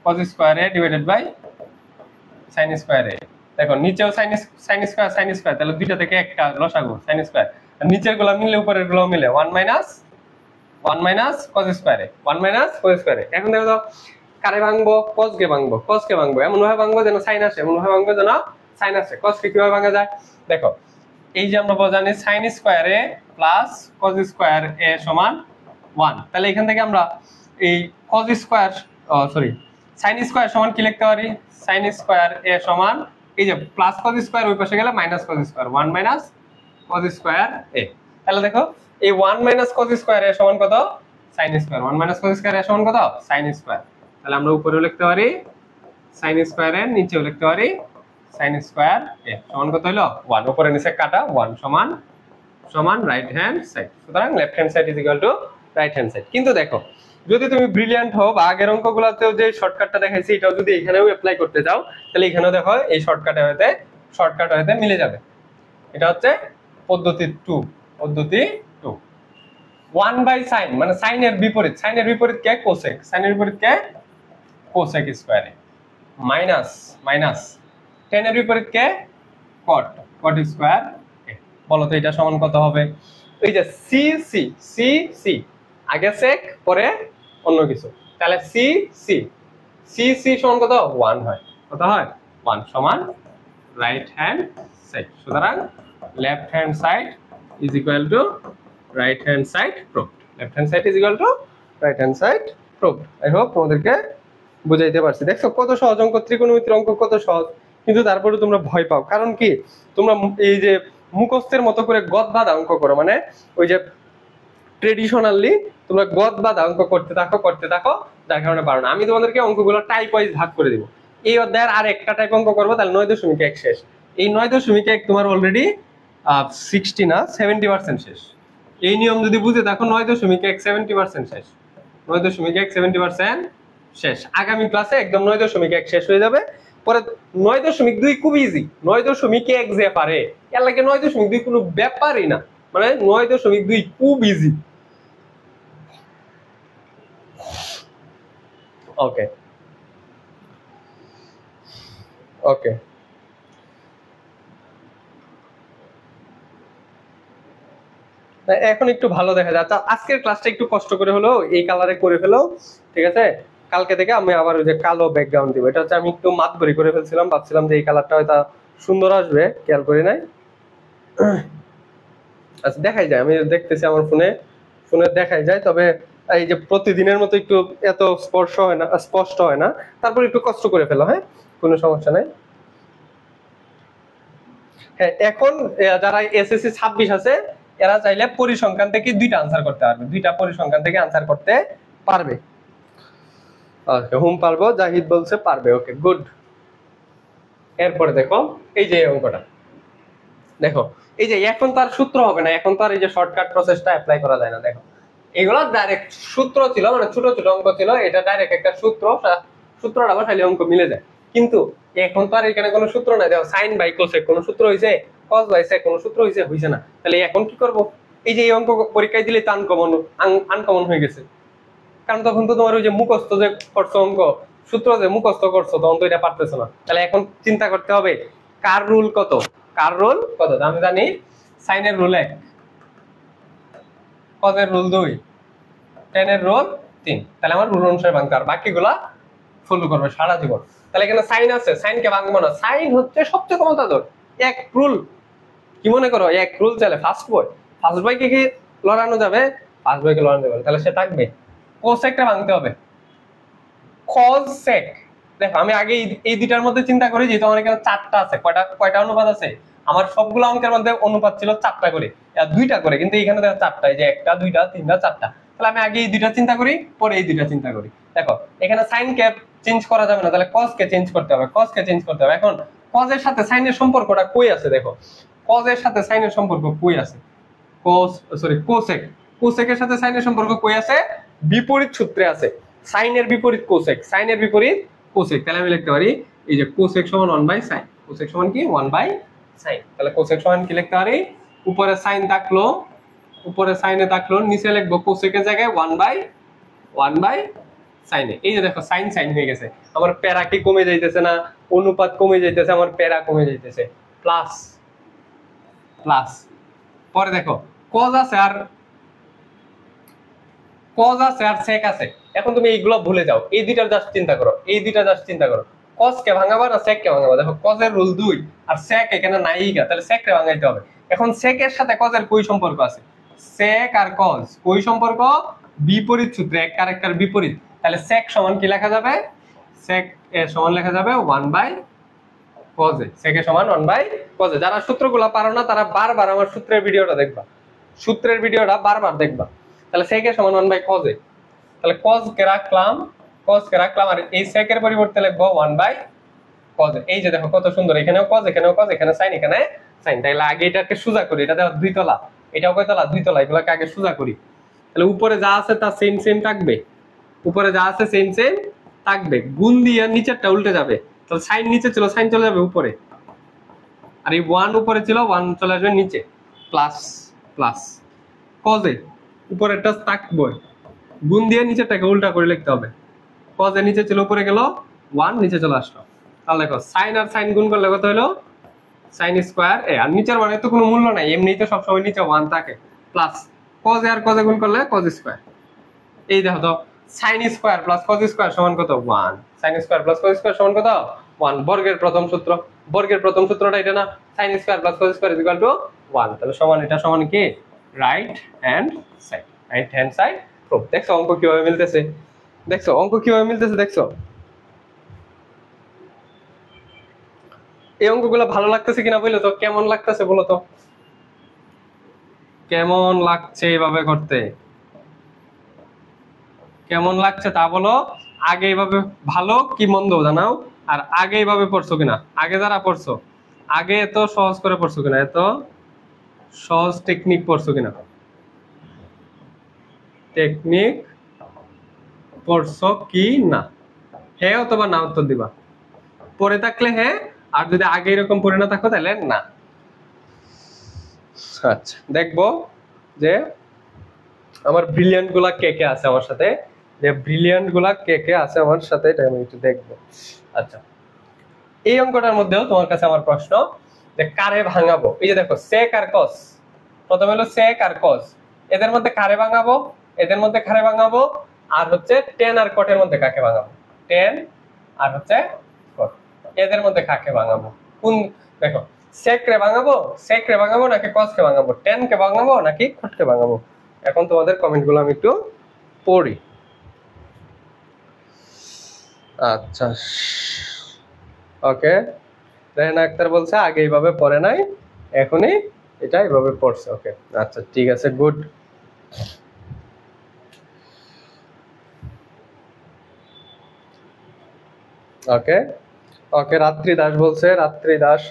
cos square a divided by sin square a। দেখো নিচেও sin স্কয়ার তাহলে দুইটা থেকে একটা লসাগু sin স্কয়ার, আর নিচের গুলো মিলে উপরের গুলো মিলে 1 minus cos square a 1 minus cos square a। এখন দেখো তো কারে ভাঙবো, cos কে ভাঙবো এমন ভাবে ভাঙবো যেন sin আসে, এমন ভাবে ভাঙবো যেন sin আসে। cos কে কিভাবে ভাঙা যায় দেখো, এই যে আমরা জানি sin square a plus cos square a সমান 1, তাহলে এখান থেকে আমরা এই cos স্কয়ার sin স্কয়ার সমান কি লিখতে পারি, sin স্কয়ার a সমান এই যে প্লাস cos স্কয়ার ওই পাশে গেলে minus cos square 1 minus cos square a। তাহলে দেখো এই 1 মাইনাস cos স্কয়ার a সমান কত, sin square 1 minus cos square a সমান কত, sin স্কয়ার। তাহলে আমরা উপরেও লিখতে পারি sin স্কয়ার a, নিচেও লিখতে পারি sin স্কয়ার a সমান কত হলো 1, উপরে নিচে কাটা 1 সমান রাইট হ্যান্ড সাইড। সুতরাং left hand side is equal two right hand side. কিন্তু দেখো যদি তুমি ব্রিলিয়ান্ট হও বা আগের অঙ্কগুলোতেও যে শর্টকাটটা দেখাইছি এটাও যদি এখানেও অ্যাপ্লাই করতে চাও তাহলে এখানেও দেখো এই শর্টকাট হতে মিলে যাবে। এটা হচ্ছে পদ্ধতি 2, পদ্ধতি 2। 1 বাই sin মানে সাইনের বিপরীত কে কোসেক, সাইনের বিপরীত কে কোসেক স্কয়ার এ মাইনাস tan এর বিপরীত কে cot স্কয়ার এ। বলো তো এটা সমান কত হবে, এই যে সি আগে sec পরে অন্য কিছু, তাহলে সি সমান কত 1 হয়, কত হয় 1 সমান রাইট হ্যান্ড সাইড। সুতরাং left hand side is equal two right hand side proved, left hand side is equal two right hand side proved. I hope তোমাদেরকে বুঝাইতে পারছি। দেখছো কত সহজ অঙ্ক, ত্রিকোণমিতির অঙ্ক কত সহজ, কিন্তু তারপরে তোমরা ভয় পাও। কারণ কি, তোমরা এই যে মুখস্থের মতো করে গদ বাঁধা অঙ্ক করো, মানে ওই যে ট্রেডিশনালি তোমরা গদ বাঁধা অঙ্ক করতে থাকো, যার কারণে পারো না। আমি তোমাদেরকে অঙ্কগুলো টাইপ ওয়াইজ ভাগ করে দিব। এই অধ্যায়ের আর একটা টাইপ অঙ্ক করবো, তাহলে 9.1 শেষ। এই 9.1 তোমার অলরেডি 60 না 70% শেষ। এই নিয়ম যদি বুঝে দেখো 9.1 70% শেষ, 9.1 70% শেষ। আগামী ক্লাসে একদম 9.1 শেষ হয়ে যাবে। পরে 9.2 খুব ইজি, 9.1 যে পারে এর লাগে 9.2 কোনো ব্যাপারই না, মানে 9.2 খুব ইজি। ওকে এখন একটু ভালো দেখা যায়। আজকের ক্লাসটা একটু কষ্ট করে হলো এই কালারে করে ফেলো, ঠিক আছে? কালকে থেকে আমি আবার ওই যে কালো ব্যাকগ্রাউন্ড দিব। এটা হচ্ছে আমি একটু মাতবরি করে ফেলছিলাম, ভাবছিলাম যে এই কালারটা হয়তো সুন্দর আসবে, খেয়াল করি নাই। আচ্ছা দেখাই যায়, আমি দেখতেছি আমার ফোনে দেখাই যায়, তবে এই যে প্রতিদিনের মতো একটু এত স্পষ্ট হয় না, তারপর একটু কষ্ট করে ফেলো, হ্যাঁ কোনো সমস্যা নাই। হ্যাঁ এখন যারা এসএসসি 26 আছে এরা চাইলে পরিসংখ্যান থেকে 2টা আনসার করতে পারবে, 2টা পরিসংখ্যান থেকে আনসার করতে পারবে। ওকে, হুম পারবো, জাহিদ বলছে পারবে, ওকে গুড। এরপরে দেখো এই যে অঙ্কটা দেখো, এই যে এখন তার সূত্র হবে না, এখন তার এই যে শর্টকাট প্রসেসটা অ্যাপ্লাই করা যায় না। দেখো এগুলো ডাইরেক্ট সূত্র ছিল, মানে ছোট ছোট অঙ্ক ছিল, এটা ডাইরেক্ট একটা সূত্রটা বসাইলে অঙ্ক মিলে যায়। কিন্তু এখন তো আর এখানে কোনো সূত্র নাই। দেখো সাইন বাই কোসেক কোনো সূত্র হইছে, কস বাই সেক কোনো সূত্র হইছে না। তাহলে এখন কি করব, এই যে এই অঙ্ক পরীক্ষায় দিলে তো আনকমন হয়ে গেছে। কারণ তখন তো তোমার ওই যে মুখস্থ যে করছো অঙ্ক সূত্র যে মুখস্থ করছো, তখন তো এটা পারতেছো না। তাহলে এখন চিন্তা করতে হবে কার রুল কত, আমি জানি সাইনের রুল 1, কসের রুল 2, টেনের রুল 3। তাহলে আমার রুল অনুসারে ভাঙতে হবে, বাকিগুলা ফলো করবে সারা জীবন। তাহলে এখানে সাইন আছে, সাইনকে ভাঙবো না। সাইন হচ্ছে সবচেয়ে ক্ষমতাধর এক রুল। কি মনে করো এক রুল চলে ফার্স্ট বয়কে কি লড়ানো যাবে? ফার্স্ট বয়কে লড়ানো যাবে, তাহলে সে থাকবে। কোসেকটা ভাঙতে হবে, কসেক। দেখো আমি আগে এই দুইটার মধ্যে চিন্তা করি, যেহেতু আমার এখানে 4টা আছে। কয়টা অনুপাত আছে? আমার সবগুলো অঙ্কের মধ্যে অনুপাত ছিল 4টা করে, 2টা করে, কিন্তু এখানে দেখো 4টা, এই যে 1টা 2টা 3টা 4টা। তাহলে আমি আগে এই দুইটা চিন্তা করি, পরে এই দুইটা চিন্তা করি। দেখো এখানে সাইন কে চেঞ্জ করা যাবে না, তাহলে কস কে চেঞ্জ করতে হবে, এখন কস এর সাথে সাইনের সম্পর্কটা কই আছে? দেখো কস এর সাথে সাইনের সম্পর্ক কই আছে? কোসেকের সাথে সাইনের সম্পর্ক কই আছে? বিপরীত সূত্রে আছে, সাইনের বিপরীত কোসেক, সাইনের বিপরীত কোসেক, তাহলে আমি লিখতে পারি এই যে কোসেক সমান 1/sin, কোসেক সমান কি 1/sin, তাহলে কোসেক সমান কি লিখতে পারি, উপরে সাইন থাকলো, উপরে সাইনে থাকলো, নিচে লিখবো কোসেকের জায়গায় 1/sin। এই যে দেখো সাইন সাইন হয়ে গেছে, আমার প্যারা কি কমে যাইতেছে না, অনুপাত কমে যাইতেছে, আমার প্যারা কমে যাইতেছে, প্লাস প্লাস। পরে দেখো কজ আছে আর সেক আছে, এখন তুমি এইগুলো ভুলে যাও, এই দুইটার জাস্ট চিন্তা করো, এই দুইটা জাস্ট চিন্তা করো, কজ কে ভাঙাবা না সেক কে ভাঙাবা। দেখো কজের রুল 2 আর সেক এখানে নাই গা, তাহলে সেক কে ভাঙাইতে হবে। এখন সেকের সাথে কজের কই সম্পর্ক আছে, সেক আর কজ কই সম্পর্ক, বিপরীত সূত্রে, এক আরেকটার বিপরীত, তাহলে সেক সমান কি লেখা যাবে, সেক এর সমান লেখা যাবে 1/cos, সেক এর সমান 1/cos। যারা সূত্রগুলো পারো না তারা বারবার আমার সূত্রের ভিডিওটা দেখবা, সূত্রের ভিডিওটা বারবার দেখবা। তাহলে sec এর সমান 1/cos, তাহলে cos কে রাখলাম, আর এই sec এর পরিবর্তে লিখবো 1/cos। এই যে দেখো কত সুন্দর, এখানেও cos, এখানেও cos, এখানে sin, এখানে sin। তাহলে আগে এটাকে সোজা করি, এটা দেখো 2 তলা, এটাও কয় তলা, 2 তলা, এগুলোকে আগে সোজা করি। তাহলে উপরে যা আছে তা সেম সেম থাকবে, উপরে যা আছে সেম সেম থাকবে, গুণ দিয়ে নিচেরটা উল্টে যাবে, তাহলে sin নিচে ছিল, sin চলে যাবে উপরে, আর এই 1 উপরে ছিল, 1 চলে আসবে নিচে, প্লাস প্লাস cos এ উপরেরটা থাকবে, গুণ দিয়ে নিচেরটাকে উল্টা করে লিখতে হবে, cos এর নিচে ছিল উপরে গেল 1 নিচে চলে আসলো। তাহলে দেখো sin আর sin গুণ করলে কত হলো, sin স্কয়ার এ, আর নিচের মানে তো কোনো মূল্য নাই, এমনিই তো সব সময় নিচে 1 থাকে, প্লাস cos এ আর cos এ গুণ করলে cos স্কয়ার। এই দেখো তো sin square plus cos square সমান কত 1, sin square plus cos square সমান কত 1, বর্গের প্রথম সূত্র, বর্গের প্রথম সূত্রটা এটা না, sin square plus cos square equal to 1, তাহলে সমান এটা সমান কি right hand side, right hand side proof. দেখছো অঙ্ক কিভাবে মিলতেছে, দেখছো অঙ্ক কিভাবে মিলতেছে, দেখছো এই অঙ্কগুলো ভালো লাগতেছে কিনা বলো তো, কেমন লাগতেছে বলো তো, কেমন লাগছে এভাবে করতে, কেমন লাগছে তা বলো। আগে এইভাবে ভালো কি মন্দ জানাও, আর আগে এইভাবে পড়ছো কিনা, আগে যারা পড়ছো আগে এত সহজ করে পড়ছো কিনা, এত সহজ টেকনিক পড়ছো কিনা, টেকনিক পড়ছো কি না, হ্যাঁ অথবা না উত্তর দিবা, পড়ে থাকলে হ্যাঁ, আর যদি আগে এরকম পড়ে না থাকো তাহলে না। আচ্ছা দেখবো যে আমার ব্রিলিয়ান্ট গুলা কে কে আছে আমার সাথে, যে ব্রিলিয়ান্ট গুলা কে কে আছে আমার সাথে, এটা আমি একটু দেখবো। আচ্ছা এই অঙ্কটার মধ্যেও তোমার কাছে আমার প্রশ্ন, যে কারে ভাঙাবো, এই যে দেখো sec আর cos, প্রথমে হলো sec আর cos, এদের মধ্যে কারে ভাঙাবো, এদের মধ্যে কারে ভাঙাবো, আর হচ্ছে tan আর cot এর মধ্যে কাকে ভাঙাবো, tan আর হচ্ছে cot এদের মধ্যে কাকে ভাঙাবো, কোন দেখো sec রে ভাঙাবো নাকি cos কে ভাঙাবো, tan কে ভাঙাবো নাকি cot কে ভাঙাবো। এখন তোমাদের কমেন্ট গুলো আমি একটু পড়ি। আচ্ছা ওকে, রেহানা আক্তার বলছে আগে এইভাবে পড়ে নাই, এখনই এটা এইভাবে পড়ছে, ওকে আচ্ছা ঠিক আছে গুড। ওকে ওকে রাত্রি দাস বলছে, রাত্রি দাস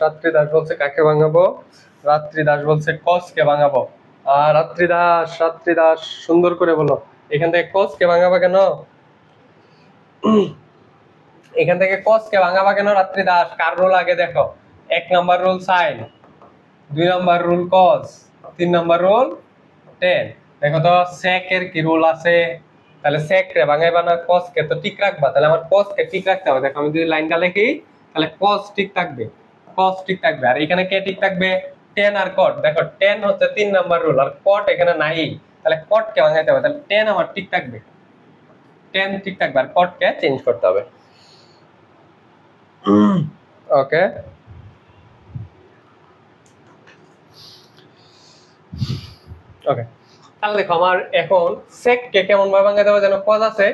বলছে কাকে ভাঙাবো, রাত্রি দাস বলছে কস কে ভাঙাবো। আর রাত্রি দাস সুন্দর করে বলো, এখান থেকে কস কে ভাঙাবো কেন, এখান থেকে cos কে ভাঙাবা কেন রাত্রি দাস, কার রুল আগে দেখো, 1 number rule sin, 2 number rule cos, 3 number rule tan। দেখো তো sec এর কি রুল আছে, তাহলে sec রে ভাঙাইবা না cos কে তো ঠিক রাখবা, তাহলে আমার cos কে ঠিক রাখতে হবে। দেখো আমি যদি লাইনটা লিখি তাহলে cos ঠিক থাকবে, আর এখানে কে ঠিক থাকবে, tan আর cot। দেখো tan হচ্ছে 3 নাম্বার রুল, আর cot এখানে নাই, তাহলে cot কে ভাঙাইতে হবে, তাহলে tan আমার ঠিক থাকবে, আর cot কে চেঞ্জ করতে হবে। ওকে ওকে তাহলে দেখো আমার এখন sec কে কেমন ভাবে ভাঙাতে হবে যেন cos আছে,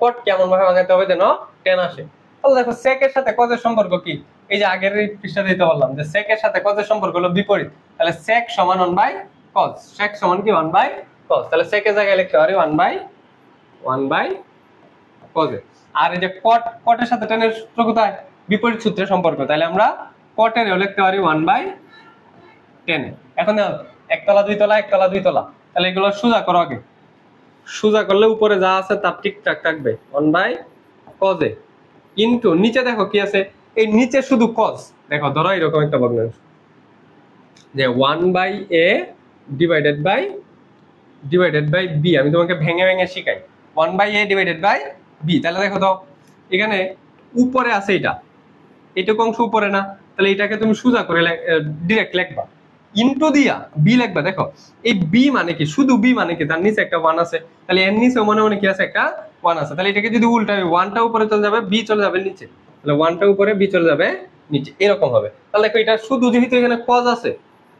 cot কেমন ভাবে ভাঙাতে হবে যেন tan আসে। তাহলে দেখো sec এর সাথে cos এর সম্পর্ক কি, এই যে আগের পৃষ্ঠা দিতে বললাম যে sec এর সাথে cos এর সম্পর্ক হলো বিপরীত, তাহলে sec সমান 1/cos, sec সমান কি 1/cos, তাহলে sec এর জায়গায় লিখতে পারি 1/cos। আর এই যে cot এর সাথে tan এর সূত্র কোথায়, বিপরীত সূত্রে সম্পর্ক, তাহলে আমরা cot এর লিখতে পারি 1/tan। এখন একতলা দুই তলা, তাহলে এগুলো সোজা করো আগে, সোজা করলে উপরে যা আছে তার ঠিকঠাক থাকবে 1/cos a, কিন্তু নিচে দেখো কি আছে, এই নিচে শুধু cos, দেখো ধরো এরকম একটা ভগ্নাংশ যে 1/a ডিভাইডেড বাই b, আমি তোমাকে ভেঙে ভেঙে শিখাই 1/a ডিভাইডেড বাই b। তাহলে দেখো তো এখানে উপরে আছে এইটুকু অংশ উপরে না, তাহলে এটাকে তুমি সোজা করে ডিরেক্ট লিখবা, ইনটু দিয়া b লিখবা। দেখো এই b মানে কি, শুধু b মানে কি, তার নিচে একটা 1 আছে, তাহলে এর নিচে মনে মনে কি আছে, একটা 1 আছে, তাহলে এটাকে যদি উল্টাবে 1টা উপরে চলে যাবে, b চলে যাবে নিচে, তাহলে 1টা উপরে b চলে যাবে নিচে, এরকম হবে। তাহলে দেখো এটা শুধু যেহেতু এখানে cos আছে,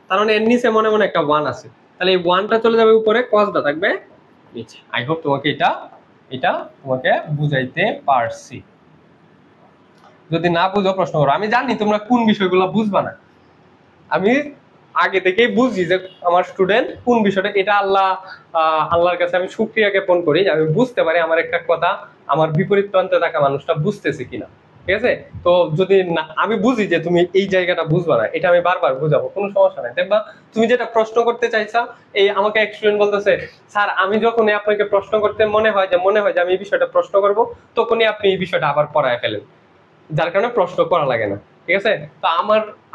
তার মানে এর নিচে মনে মনে একটা 1 আছে, তাহলে এই 1টা চলে যাবে উপরে, cosটা থাকবে নিচে। আই হোপ তোমাকে এটা তোমাকে বুঝাইতে পারছি। যদি না বুঝো প্রশ্ন করো, আমি জানি তোমরা কোন বিষয়গুলো বুঝবা না, আমি আগে থেকেই বুঝি যে আমার স্টুডেন্ট কোন বিষয়টা, এটা আল্লাহর কাছে আমি শুকরিয়া জ্ঞাপন করি যে আমি বুঝতে পারি আমার একটা কথা আমার বিপরীত প্রান্তে থাকা মানুষটা বুঝতেছে কিনা, ঠিক আছে। তো যদি না আমি বুঝি যে তুমি এই জায়গাটা বুঝবা না, এটা আমি বারবার বুঝাবো, কোনো সমস্যা নাই। দেখবা তুমি যেটা প্রশ্ন করতে চাইছা, এই আমাকে এক স্টুডেন্ট বলতেছে স্যার আমি যখন আপনাকে প্রশ্ন করতে মনে হয় যে আমি এই বিষয়টা প্রশ্ন করব, তখনই আপনি এই বিষয়টা আবার পড়ায় ফেলেন, যার কারণে প্রশ্ন করা লাগে না, ঠিক আছে। তো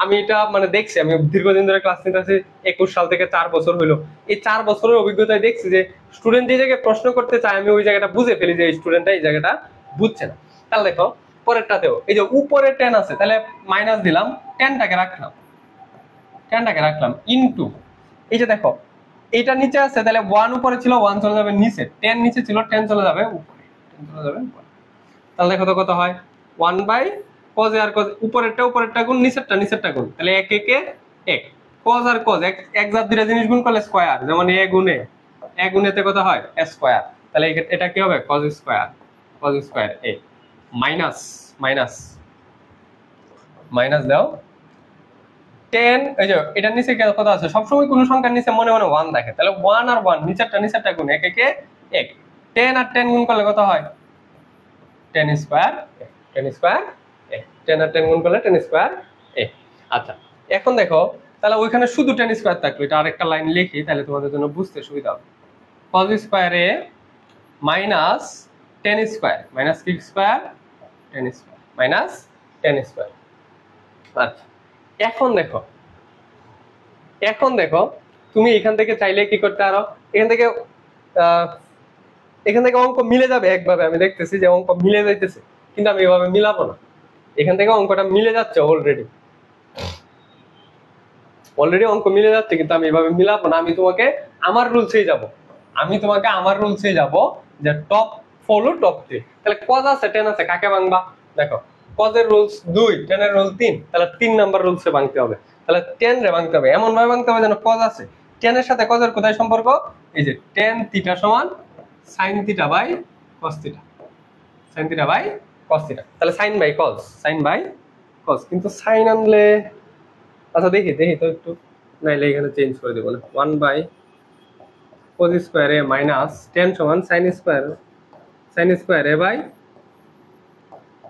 আমি এটা মানে দেখছি, আমি দীর্ঘদিন ধরে ক্লাস নিতে আছি, 21 সাল থেকে 4 বছর হলো, এই 4 বছরের অভিজ্ঞতায় দেখছি যে স্টুডেন্ট যে জায়গায় প্রশ্ন করতে চায় আমি ওই জায়গাটা বুঝে ফেলি যে স্টুডেন্টটা এই জায়গাটা বুঝছে না। তাহলে দেখো পরেরটাতেও এই যে উপরে 10 আছে, তাহলে মাইনাস দিলাম, 10টাকে রাখলাম ইনটু, এই যে দেখো এইটা নিচে আছে, তাহলে 1 উপরে ছিল 1 চলে যাবে নিচে, 10 নিচে ছিল 10 চলে যাবে উপরে, তাহলে দেখো তো কত হয় 1/cos আর cos, উপরেরটা গুণ নিচেরটা গুণ, তাহলে 1 1 1, cos আর cos এক জাত দুইটা জিনিস গুণ করলে স্কয়ার, যেমন a গুণেতে কত হয় a স্কয়ার, তাহলে এটা কি হবে cos স্কয়ার a মাইনাস দাও 10, এই যে এটার নিচে কত আছে, সবসময় কোনো সংখ্যার নিচে মনে মনে 1 দেখে, তাহলে 1 আর 1 নিচেরটা গুণ 1 1 1, 10 আর 10 গুণ করলে কত হয় 10 স্কয়ার a, 10 আর 10 গুণ করলে 10 স্কয়ার a। আচ্ছা এখন দেখো তাহলে ওইখানে শুধু 10 স্কয়ার থাকলো, এটা আরেকটা লাইন লিখি তাহলে তোমাদের জন্য বুঝতে সুবিধা হবে, cos square a minus 10 square, minus কি স্কয়ার 10 স্কয়ার, মাইনাস 10 স্কয়ার। আচ্ছা এখন দেখো তুমি এখান থেকে চাইলে কি করতে পারো, এখান থেকে অঙ্ক মিলে যাবে একভাবে, আমি দেখতেছি যে অঙ্ক মিলে যাইতেছে, কিন্তু আমি এভাবে মিলাবো না, এখান থেকে অঙ্কটা মিলে যাচ্ছে অলরেডি অঙ্ক মিলে যাচ্ছে, কিন্তু আমি এভাবে মিলাবো না, আমি তোমাকে আমার রুলসেই যাব যে টপ ফলো টপ 3। তাহলে cos আছে 10 আছে, কাকে ভাঙবা, দেখো cos এর রুলস 2, 10 এর রুল 3, তাহলে 3 নাম্বার রুলসে ভাঙতে হবে, তাহলে 10 রে ভাঙতে হবে, এমন ভাবে ভাঙতে হবে যেন cos আছে, 10 এর সাথে cos এর কোথায় সম্পর্ক, এই যে tan থিটা সমান sin theta by cos theta, তাহলে sin বাই cos, কিন্তু sin আনলে আচ্ছা দেখি তো একটু, নাইলে এখানে চেঞ্জ করে দেবো না, 1/cos স্কয়ার a মাইনাস 10 সমান sin square a by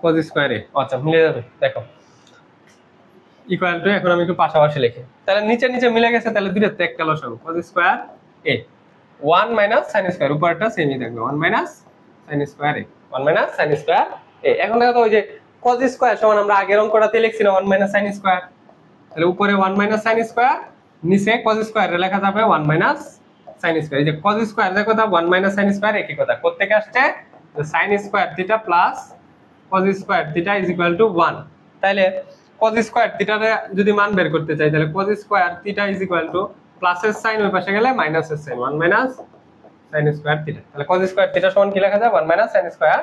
cos square a। আচ্ছা মিলে যাবে, দেখো ইকুয়াল টু, এখন আমি একটু পাশাপাশি লিখি, তাহলে নিচে মিলে গেছে, তাহলে দুইটাতে একটা লসাগু cos square a 1 minus sin square, উপরটা সেমই থাকবে 1 মাইনাস sin স্কয়ার a, এখন দেখো ওই যে cos স্কয়ার সমান আমরা আগের অঙ্কটাতে লিখছি না 1 মাইনাস sin স্কয়ার, তাহলে উপরে 1 মাইনাস sin স্কয়ার, নিচে cos স্কয়ার লেখা যাবে 1 মাইনাস sin স্কয়ার, এই যে cos স্কয়ার দেখো তা 1 মাইনাস sin স্কয়ার একই কথা, কোথা থেকে আসছে sin square theta plus cos square theta is equal two 1, তাহলে cos স্কয়ার থিটারে যদি মান বের করতে চাই, তাহলে cos square theta is equal to প্লাসের সাইন ওই পাশে গেলে মাইনাসের sign 1 minus sin square theta, তাহলে cos স্কয়ার থিটা সমান কি লেখা যায় 1 মাইনাস sin স্কয়ার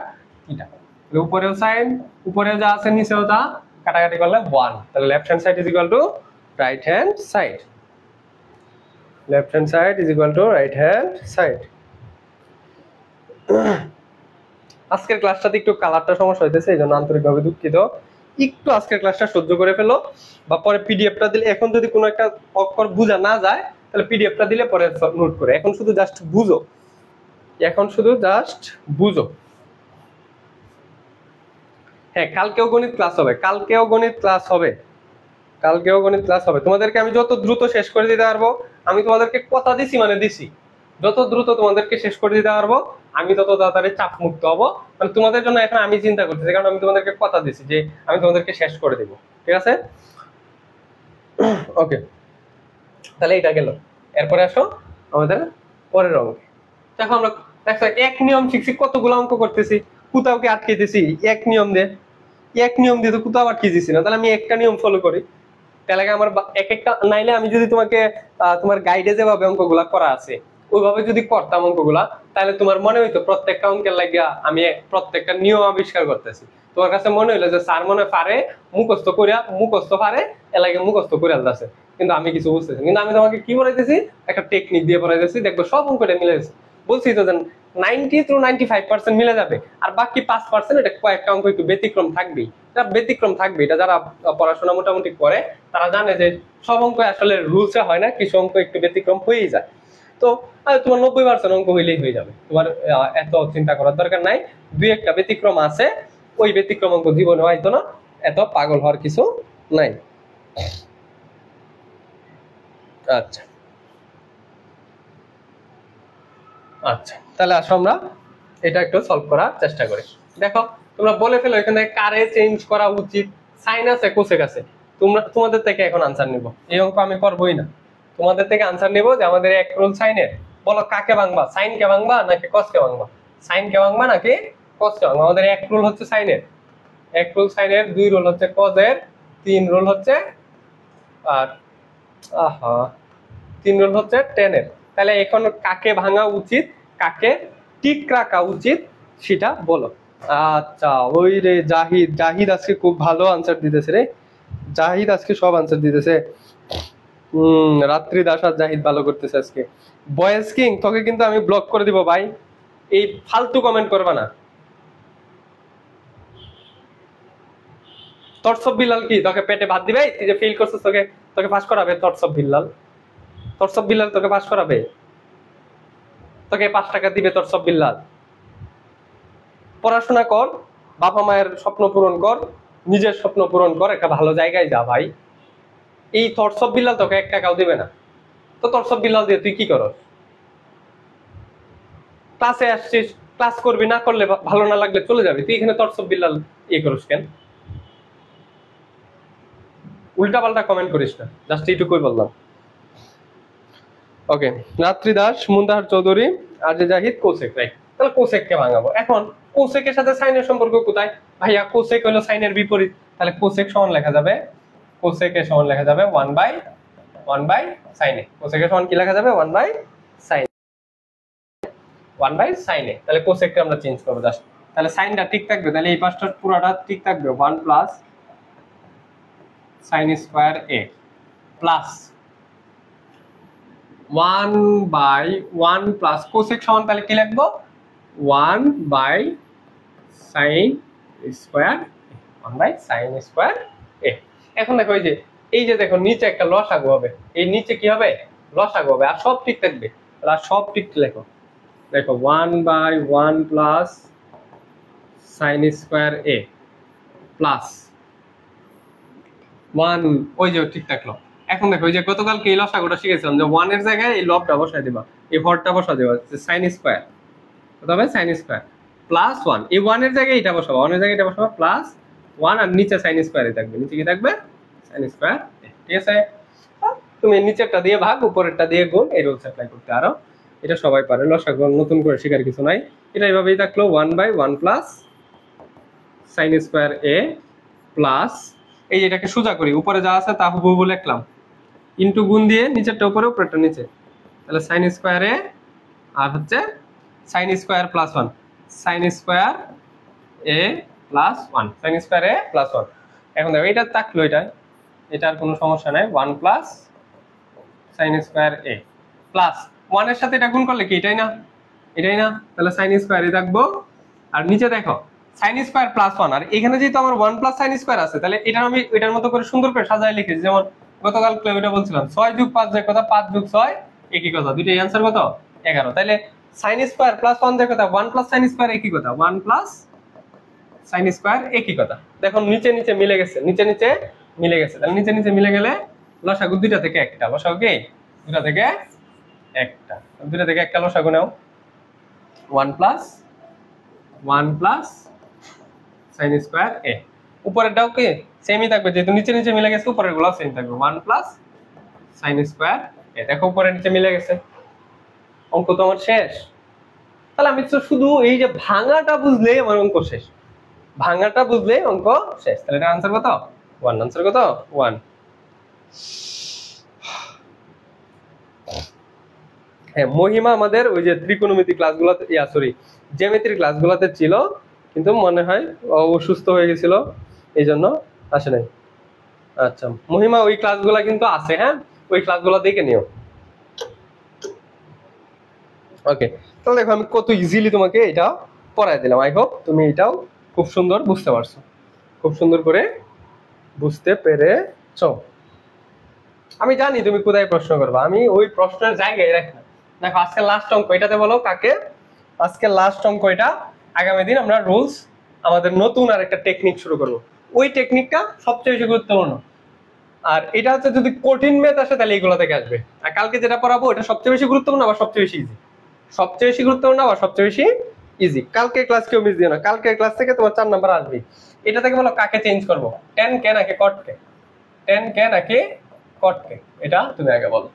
থিটা, তাহলে উপরেও সাইন, উপরেও যা আছে নিচেও তা কাটাকাটি করলে 1, তাহলে left hand side is equal two right hand side. আজকের ক্লাসটাতে একটু কালারটা সমস্যা হইতেছে, এই জন্য আন্তরিকভাবে দুঃখিত, একটু আজকের ক্লাসটা সহ্য করে ফেলো, বা পরে পিডিএফটা দিলে, এখন যদি কোনো একটা অক্ষর বোঝা না যায় তাহলে পিডিএফটা দিলে পরে নোট করে, এখন শুধু জাস্ট বুঝো। হ্যাঁ কালকেও গণিত ক্লাস হবে, তোমাদেরকে আমি যত দ্রুত শেষ করে দিতে পারবো, আমি তোমাদেরকে কথা দিছি মানে দিছি, যত দ্রুত তোমাদেরকে শেষ করে দিতে পারবো আমি তত তাড়াতাড়ি চাপ মুক্ত হবো। মানে তোমাদের জন্য এখন আমি চিন্তা করতেছি, কারণ আমি তোমাদেরকে কথা দিচ্ছি যে আমি তোমাদেরকে শেষ করে দেবো, ঠিক আছে? ওকে, তাহলে এটা গেল। এরপরে আসো আমাদের পরের অঙ্ক। দেখো আমরা দেখো এক নিয়ম শিখছি, কতগুলো অঙ্ক করতেছি, কোথাও কি আটকেতেছি এক নিয়ম দিয়ে তো কোথাও আটকেছি না। তাহলে আমি একটা নিয়ম ফলো করি, তাহলে আমার এক একটা, নাইলে আমি যদি তোমাকে তোমার গাইডে যেভাবে অঙ্কগুলা করা আছে ওইভাবে যদি করতাম অঙ্কগুলা, তাহলে তোমার মনে হইতো প্রত্যেকটা অঙ্কের লাগিয়া আমি প্রত্যেকটা নিয়ম আবিষ্কার করতেছি। তোমার কাছে মনে হইলো যে স্যার মনে পারে মুখস্থ পারে এলাকে মুখস্থ করে আলদাছে, কিন্তু আমি কিছু বুঝতেছি। কিন্তু আমি তোমাকে কি পড়াইতেছি, একটা টেকনিক দিয়ে পড়াইতেছি, দেখবো সব অঙ্কটা মিলে গেছে। বলছি তো 90 to 95% মিলে যাবে, আর বাকি 5% এটা কয়েকটা অঙ্ক একটু ব্যতিক্রম থাকবেই। ব্যতিক্রম থাকবে, এটা যারা পড়াশোনা মোটামুটি করে তারা জানে যে সব অঙ্ক আসলে রুলসে হয় না, কিছু অঙ্ক একটু ব্যতিক্রম হয়েই যায়। তো তোমার 90% অঙ্ক হইলেই হয়ে যাবে, তোমার এত চিন্তা করার দরকার নাই। দুই একটা ব্যতিক্রম আছে, ওই ব্যতিক্রম অঙ্ক জীবনে হয়তো না, এত পাগল হওয়ার কিছু নাই। আচ্ছা আচ্ছা, তাহলে আসো আমরা এটা একটু সলভ করার চেষ্টা করি। দেখো তোমরা বলে ফেলো এখানে কারে চেঞ্জ করা উচিত, সাইন আছে কোসেক আছে। তোমাদের থেকে এখন আনসার নিব, এই অঙ্ক আমি করবোই না, তোমাদের থেকে আনসার নিব যে আমাদের এক রুল সাইনের, বলো কাকে ভাঙবা, সাইন কে ভাঙবা নাকি কস কে ভাঙবা, সাইন কে ভাঙবা নাকি কস কে ভাঙবা। আমাদের এক রুল হচ্ছে সাইনের, এক রুল সাইনের, দুই রুল হচ্ছে কজের, তিন রুল হচ্ছে আর তিন রুল হচ্ছে টেনের। তাহলে এখন কাকে ভাঙা উচিত, কাকে টিক রাখা উচিত সেটা বলো। আচ্ছা, ওই রে জাহিদ আজকে খুব ভালো আনসার দিতেছে রে, জাহিদ আজকে সব আনসার দিতেছে। রাত্রি দাস আর জাহিদ ভালো করতেছে আজকে। বয়েস কিং, তোকে কিন্তু আমি ব্লক করে দিব ভাই, এই ফালতু কমেন্ট করবা না। তরসব বিল্লাল কি তোকে পেটে ভাত দিবে? তুই যে ফেল করছিস, তোকে পাস করাবে তরসব বিল্লাল? তরসব বিল্লাল তোকে পাস করাবে? তোকে 5 টাকা দিবে তরসব বিল্লাল? পড়াশোনা কর, বাবা মায়ের স্বপ্ন পূরণ কর, নিজের স্বপ্ন পূরণ কর, একটা ভালো জায়গায় যা ভাই। এই তরসব বিল্লাল তোকে 1 টাকাও দিবে না। তো তরসব বিল্লাল দিয়ে তুই কি করস? ক্লাসে আসছিস, ক্লাস করবি, না করলে ভালো না লাগলে চলে যাবি, তুই এখানে তরসব বিল্লাল ইয়ে করিস কেন? উল্টা পাল্টা কমেন্ট করিস না, জাস্ট এইটুকুই বললাম। ওকে, রাত্রি দাস, মুন্তাহার চৌধুরী, আর যে জাহিদ কোসেক, রাইট। তাহলে কোসেককে ভাঙাবো। এখন কোসেকের সাথে সাইনের সম্পর্ক কোথায় ভাইয়া? কোসেক হলো সাইনের বিপরীত, তাহলে কোসেক সমান লেখা যাবে, কোসেকের সমান লেখা যাবে 1/1 সাইনে। কোসেকের সমান কি লেখা যাবে? 1/সাইনে। তাহলে কোসেককে আমরা চেঞ্জ করবো জাস্ট, তাহলে সাইনটা ঠিক থাকবে, তাহলে এই পাশটা পুরোটা ঠিক থাকবে, 1 plus sign square a plus 1/1 plus cosec সমান, তাহলে কি লিখবো? 1/সাইন স্কোয়ার, 1/সাইন স্কোয়ার এ। এখন দেখো এই যে দেখো নিচে একটা লসাগু হবে, এই নিচে কি হবে? লসাগু হবে, আর সব ঠিক থাকবে। আর সব ঠিক লেখো, দেখো 1/1 plus sign square a plus 1, ওই যে ঠিক থাকলো। এখন দেখো, ওই যে গতকালকে এই লসাগুটা শিখেছিলাম যে 1 এর জায়গায় এই লবটা বসাই দিবা, এই হরটা বসাই দিবা, সাইন স্কোয়ার, তবে সাইন স্কোয়ার প্লাস 1, এই 1 এর জায়গায় এটা বসাবো, 1 এর জায়গায় এটা বসাবো প্লাস 1, আর নিচে সাইন স্কোয়ারই থাকবে, নিচে কি থাকবে? সাইন স্কোয়ার, ঠিক আছে? তুমি নিচেরটা দিয়ে ভাগ, উপরেরটা দিয়ে গুণ, এই রুলস অ্যাপ্লাই করতে আরো, এটা সবাই পারে, লসাগু নতুন করে শেখার কিছু নাই। এটা এইভাবেই থাকলো 1/1 plus sign square a plus, এই যেটাকে সোজা করি, উপরে যা আছে তা হুবহু লিখলাম, ইনটু গুণ দিয়ে নিচেরটা উপরে উপরেরটা নিচে, তাহলে সাইন স্কোয়ার এ আর হচ্ছে sine square plus 1, sine square a plus 1, sine square a plus 1। এখন দেখো এটা থাকলো, এটার কোনো সমস্যা নাই, 1 plus sign square a plus 1 এর সাথে এটা গুণ করলে কি এটাই না? এটাই না? তাহলে সাইন স্কোয়ার এ থাকবো, আর নিচে দেখো সাইন স্কোয়ার প্লাস 1, আর এখানে যেহেতু আমার 1 প্লাস সাইন স্কোয়ার আছে, তাহলে এটা আমি এটার মতো করে সুন্দর করে সাজায় লিখেছি, যেমন গতকাল ওইটা বলছিলাম 6 + 5 যে কথা, 5 + 6 একই কথা, দুইটাই অ্যান্সার কত? 11। তাহলে সাইন স্কোয়ার প্লাস 1 যে কথা, 1 প্লাস সাইন স্কোয়ার একই কথা, 1 প্লাস সাইন স্কোয়ার একই কথা। দেখো নিচে নিচে মিলে গেছে, নিচে নিচে মিলে গেছে, তাহলে নিচে নিচে মিলে গেলে লসাগু দুইটা থেকে একটা, লসাগু কি দুইটা থেকে একটা, দুইটা থেকে একটা লসাগু নাও। 1 প্লাস sin স্কয়ার a, উপরেরটাও কি সেমই থাকবে, যেহেতু নিচে নিচে মিলে গেছে উপরের গুলো সেম থাকবে। 1 প্লাস sin স্কয়ার a, দেখো উপরে নিচে মিলে গেছে। অঙ্ক তো আমার শেষ। তাহলে আমি তো শুধু এই যে ভাঙাটা বুঝলেই আমার অঙ্ক শেষ, ভাঙাটা বুঝলেই অঙ্ক শেষ। তাহলে এটা আনসার কত? 1। আনসার কত? 1। হ্যাঁ, মহিমা আমাদের ওই যে ত্রিকোণমিতি ক্লাসগুলোতে, সরি জ্যামিতির ক্লাসগুলোতে ছিল, কিন্তু মনে হয় অসুস্থ হয়ে গেছিল এই জন্য আসে নাই। আচ্ছা, মহিমা ওই ক্লাসগুলো কিন্তু আছে, হ্যাঁ ওই ক্লাসগুলো দেখে নিও। ওকে, তাহলে দেখো আমি কত ইজিলি তোমাকে এটা পড়াই দিলাম। আই হোপ তুমি এটাও খুব সুন্দর বুঝতে পারছো, খুব সুন্দর করে বুঝতে পেরেছ। আমি জানি তুমি কোথায় প্রশ্ন করবা, আমি ওই প্রশ্নের জায়গায় রাখি না। দেখো আজকে লাস্ট অঙ্ক, এটাতে বলো কাকে? আজকে লাস্ট অঙ্ক এটা। আগামী দিন আমরা রুলস, আমাদের নতুন আর একটা টেকনিক শুরু করব। ওই টেকনিকটা সবচেয়ে বেশি গুরুত্বপূর্ণ। আর এটা হচ্ছে যদি কঠিন ম্যাথ আসে তাহলে এইগুলো থেকে আসবে। আর কালকে যেটা পড়াবো এটা সবচেয়ে বেশি গুরুত্বপূর্ণ আবার সবচেয়ে বেশি ইজি, সবচেয়ে বেশি গুরুত্বপূর্ণ আবার সবচেয়ে বেশি ইজি। কালকে ক্লাস কেউ মিস দিও না, কালকে ক্লাস থেকে তোমার 4 নাম্বার আসবে। এটা থেকে বলো কাকে চেঞ্জ করবো, tan কে নাকি cot কে? tan কে নাকি cot কে, এটা তুমি আগে বলো।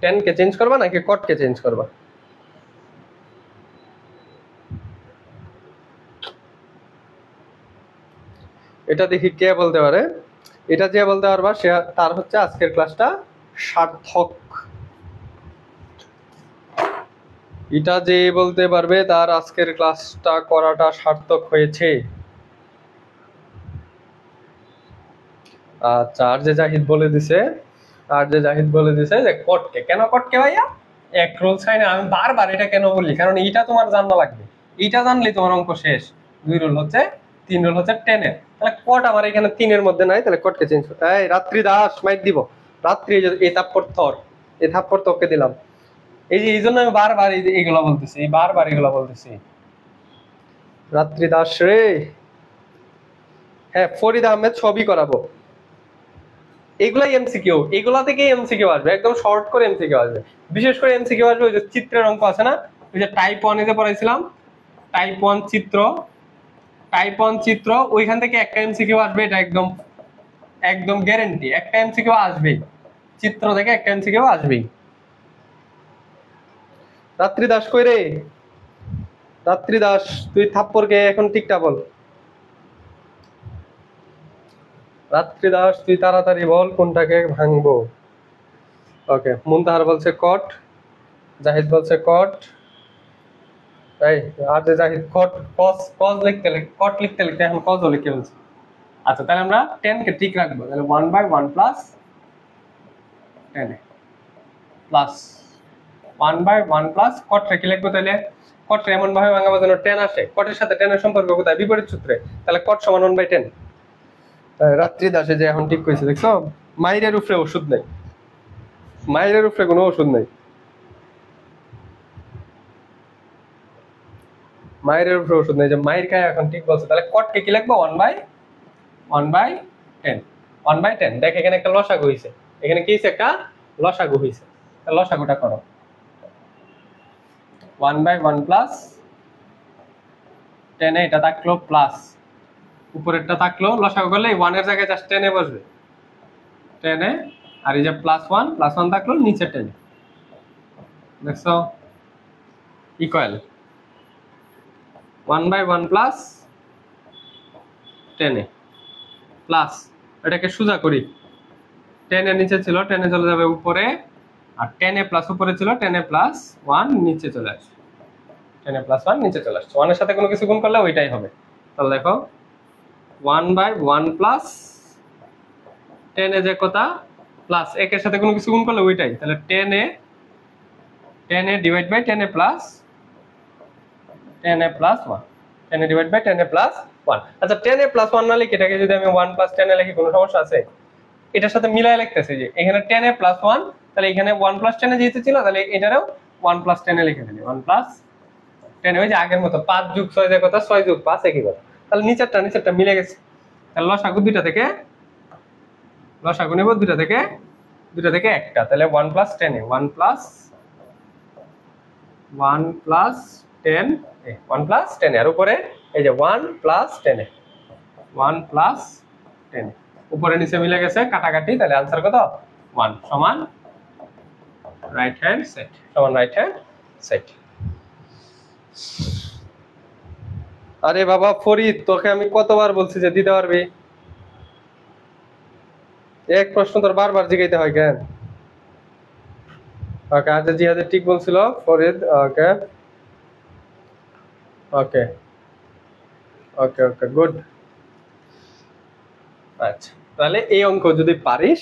tan কে চেঞ্জ করবা নাকি cot কে চেঞ্জ করবা? এটা দেখি কে বলতে পারে। এটা যে বলতে পারবা সে, তার হচ্ছে আজকের ক্লাসটা সার্থক। এটা যে বলতে পারবে তার আজকের ক্লাসটা করাটা সার্থক হয়েছে। আচ্ছা, আর যে জাহিদ বলে দিছে, যে কটকে। কেন কটকে ভাইয়া? এক রুল সাইন। আমি বারবার এটা কেন বলি, কারণ এইটা তোমার জানা লাগবে, এইটা জানলে তোমার অঙ্ক শেষ। 2 রুল হচ্ছে, 3 রুল হচ্ছে 10 এর। তাহলে কট আমার এখানে 3 এর মধ্যে নাই, তাহলে কটকে চেঞ্জ। এই রাত্রি দাস মাইট দিব, রাত্রি এই থাপ্পড় থর, এই থাপ্পড় তোকে দিলাম। এই জন্য আমি বারবার এইগুলা বলতেছি, বারবার এগুলা বলতেছি। রাত্রি দাস রে। হ্যাঁ, ফরিদ আহমেদ সবই করাবো। এগুলাই এমসিকিউ, এগুলা থেকে এমসিকিউ আসবে, একদম শর্ট করে এমসিকিউ আসবে। বিশেষ করে এমসিকিউ আসবে ওই যে চিত্রের অঙ্ক আছে না, ওই যে টাইপ 1 এ পড়াইছিলাম, টাইপ 1 চিত্র, ওইখান থেকে একটা এমসিকিউ আসবে। এটা একদম একদম গ্যারান্টি, একটা এমসিকিউ আসবেই, চিত্র থেকে একটা এমসিকিউ আসবেই। রাত্রি দাস কই রে? রাত্রি দাস, তুই থাপ্পড়কে এখন ঠিকটা বল। রাত্রি দাস তুই তাড়াতাড়ি বল কোনটাকে ভাঙবো। ওকে, মুনতাহার বলছে কট, জাহিদ বলছে কট। এই আর যে জাহিদ কট কস লিখতে কট লিখতে এখন কসও লিখে বলছে। আচ্ছা, তাহলে আমরা 10 কে ঠিক রাখবো। তাহলে 1/1 প্লাস 10 প্লাস 1/1 প্লাস কট রে কি লিখবো? তাহলে কট রে এমন ভাবে ভাঙাবো যেন 10 আসে। কটের সাথে 10 এর সম্পর্ক কোথায়? বিপরীত সূত্রে। তাহলে কট সমান 1/10। রাত্রি দাসে যে এখন ঠিক কইছে, দেখছো? মাইরের উপরে ওষুধ নাই, মাইরের উপরে কোনো ওষুধ নাই, মায়ের উপরে ওষুধ নেই, যে মায়ের খায় এখন ঠিক বলছে। তাহলে কটকে কি লিখবো? 1/10। 1/10। দেখ এখানে একটা লসাগু হইছে, এখানে কি হইছে? একটা লসাগু হইছে। তাহলে লসাগুটা করো। 1/1 প্লাস 10, এটা থাকলো প্লাস, উপরেরটা থাকলো লসাগু করলে 1 এর জায়গায় জাস্ট 10 এ বসবে, 10 এ। আর এই যে +1 থাকলো নিচে 10। দেখছো? ইকুয়াল 1/1 প্লাস 10 এ প্লাস, এটাকে সোজা করি। 10 এর নিচে ছিল, 10 এ চলে যাবে উপরে, আর 10 এ প্লাস উপরে ছিল, 10 এ প্লাস 1 নিচে চলে আসছে, 10 এ প্লাস 1 নিচে চলে আসছে। 1 এর সাথে কোনো কিছু গুণ করলে ওইটাই হবে। তাহলে দেখো 1/1 প্লাস 10 এ যে কথা প্লাস 1 এর সাথে কোনো কিছু গুণ করলে ওইটাই। তাহলে 10 a divide by 10 a plus 1, 10 a divide by 10 a plus 1। আচ্ছা, 10 এ প্লাস 1 না লিখে এটাকে যদি আমি 1 প্লাস 10 এ লিখি কোনো সমস্যা আছে? এটার সাথে মিলায় লিখতেছি, যে এখানে 10 এ প্লাস 1, তাহলে এখানে 1 প্লাস 10 এ যেহেতু ছিল, তাহলে এটারও 1 প্লাস 10 এ লিখে দিলি। 1 প্লাস 10 ওই যে আগের মতো 5 যোগ 6 যে কথা, 6 যোগ 5 একই কথা। তাহলে নিচেরটা মিলে গেছে। তাহলে লসাগু নেব দুইটা থেকে দুটো থেকে একটা, তাহলে 1 প্লাস 10 এ 1 প্লাস 10 এ 1 প্লাস 10 এর উপরে এই যে 1 প্লাস 10 এ 1 প্লাস 10 উপরে নিচে মিলে গেছে কাটাকাটি, তাহলে आंसर কত 1 সমান রাইট হ্যান্ড সেট সমান রাইট হ্যান্ড সেট। আরে বাবা ফরিদ, তোকে আমি কতবার বলছি যে দিতে পারবি, এক প্রশ্ন তোর বারবার জিগাইতে হয় কেন? ওকে, আচ্ছা জিহাদের ঠিক বলছিল ফরিদ। ওকে ওকে ওকে ওকে গুড। আচ্ছা তাহলে এই অঙ্ক যদি পারিস,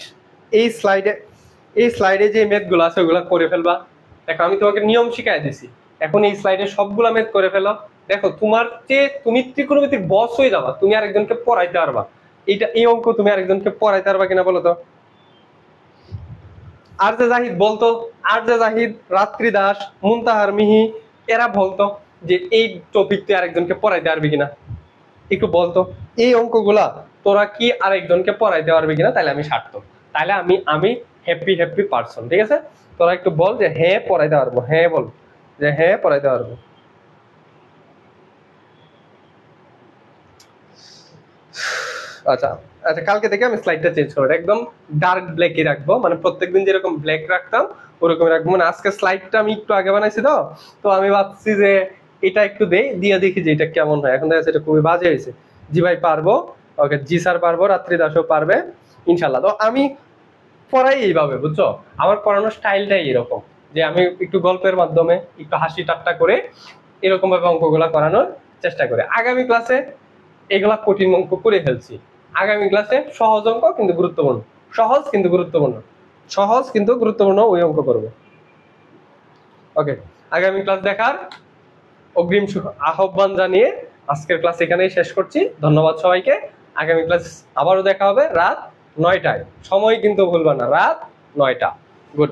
এই স্লাইডে যে ম্যাথ গুলো আছে ওগুলো করে ফেলবা। দেখো আমি তোমাকে নিয়ম শিখাই দিছি, এখন এই স্লাইডে সবগুলা ম্যাথ করে ফেলো। দেখো তোমার চেয়ে তুমি ত্রিকোণমিতির বস হয়ে যাবা, তুমি আরেকজনকে পড়াইতে পারবা। এই অঙ্ক তুমি আরেকজনকে পড়াইতে পারবা কিনা বলো তো? আর যে জাহিদ বলতো, আর যে জাহিদ, রাত্রি দাস, মুনতাহার মিহি, এরা বলতো যে এই টপিক তুই আরেকজনকে পড়াইতে পারবি কিনা, একটু বলতো এই অঙ্কগুলা তোরা কি আরেকজনকে পড়াইতে পারবি কিনা, তাহলে আমি সার্থক, তাহলে আমি হ্যাপি পারসন। ঠিক আছে, তোরা একটু বল যে হ্যাঁ পড়াইতে পারবো, হ্যাঁ বল যে হ্যাঁ পড়াইতে পারবো। আচ্ছা আচ্ছা, কালকে থেকে আমি স্লাইডটা চেঞ্জ করবো, একদম ডার্ক ব্ল্যাকই রাখবো, মানে প্রত্যেকদিন যেরকম ব্ল্যাক রাখতাম ওরকমই রাখবো। মানে আজকে স্লাইডটা আমি একটু আগে বানাইছি তো আমি ভাবছি যে এটা একটু দিয়ে দেখি যে এটা কেমন হয়। এখন দেখা যাচ্ছে এটা খুবই বাজে হয়েছে। জি ভাই পারবো, ওকে জি স্যার পারবো, রাত্রি দাসও পারবে ইনশাল্লাহ। তো আমি পড়াই এইভাবে, বুঝছো, আমার পড়ানোর স্টাইলটাই এরকম যে আমি একটু গল্পের মাধ্যমে একটু হাসি ঠাট্টা করে এরকম ভাবে অঙ্কগুলা করানোর চেষ্টা করি। আগামী ক্লাসে এগুলা কঠিন অঙ্ক করে ফেলছি, আগামী ক্লাসে সহজ অঙ্ক কিন্তু গুরুত্বপূর্ণ, সহজ কিন্তু গুরুত্বপূর্ণ ওই অঙ্ক করবো। ওকে, আগামী ক্লাস দেখার অগ্রিম আহ্বান জানিয়ে আজকের ক্লাস এখানেই শেষ করছি। ধন্যবাদ সবাইকে। আগামী ক্লাস আবারও দেখা হবে রাত 9টায়, সময় কিন্তু ভুলবা না, রাত 9টা। গুড।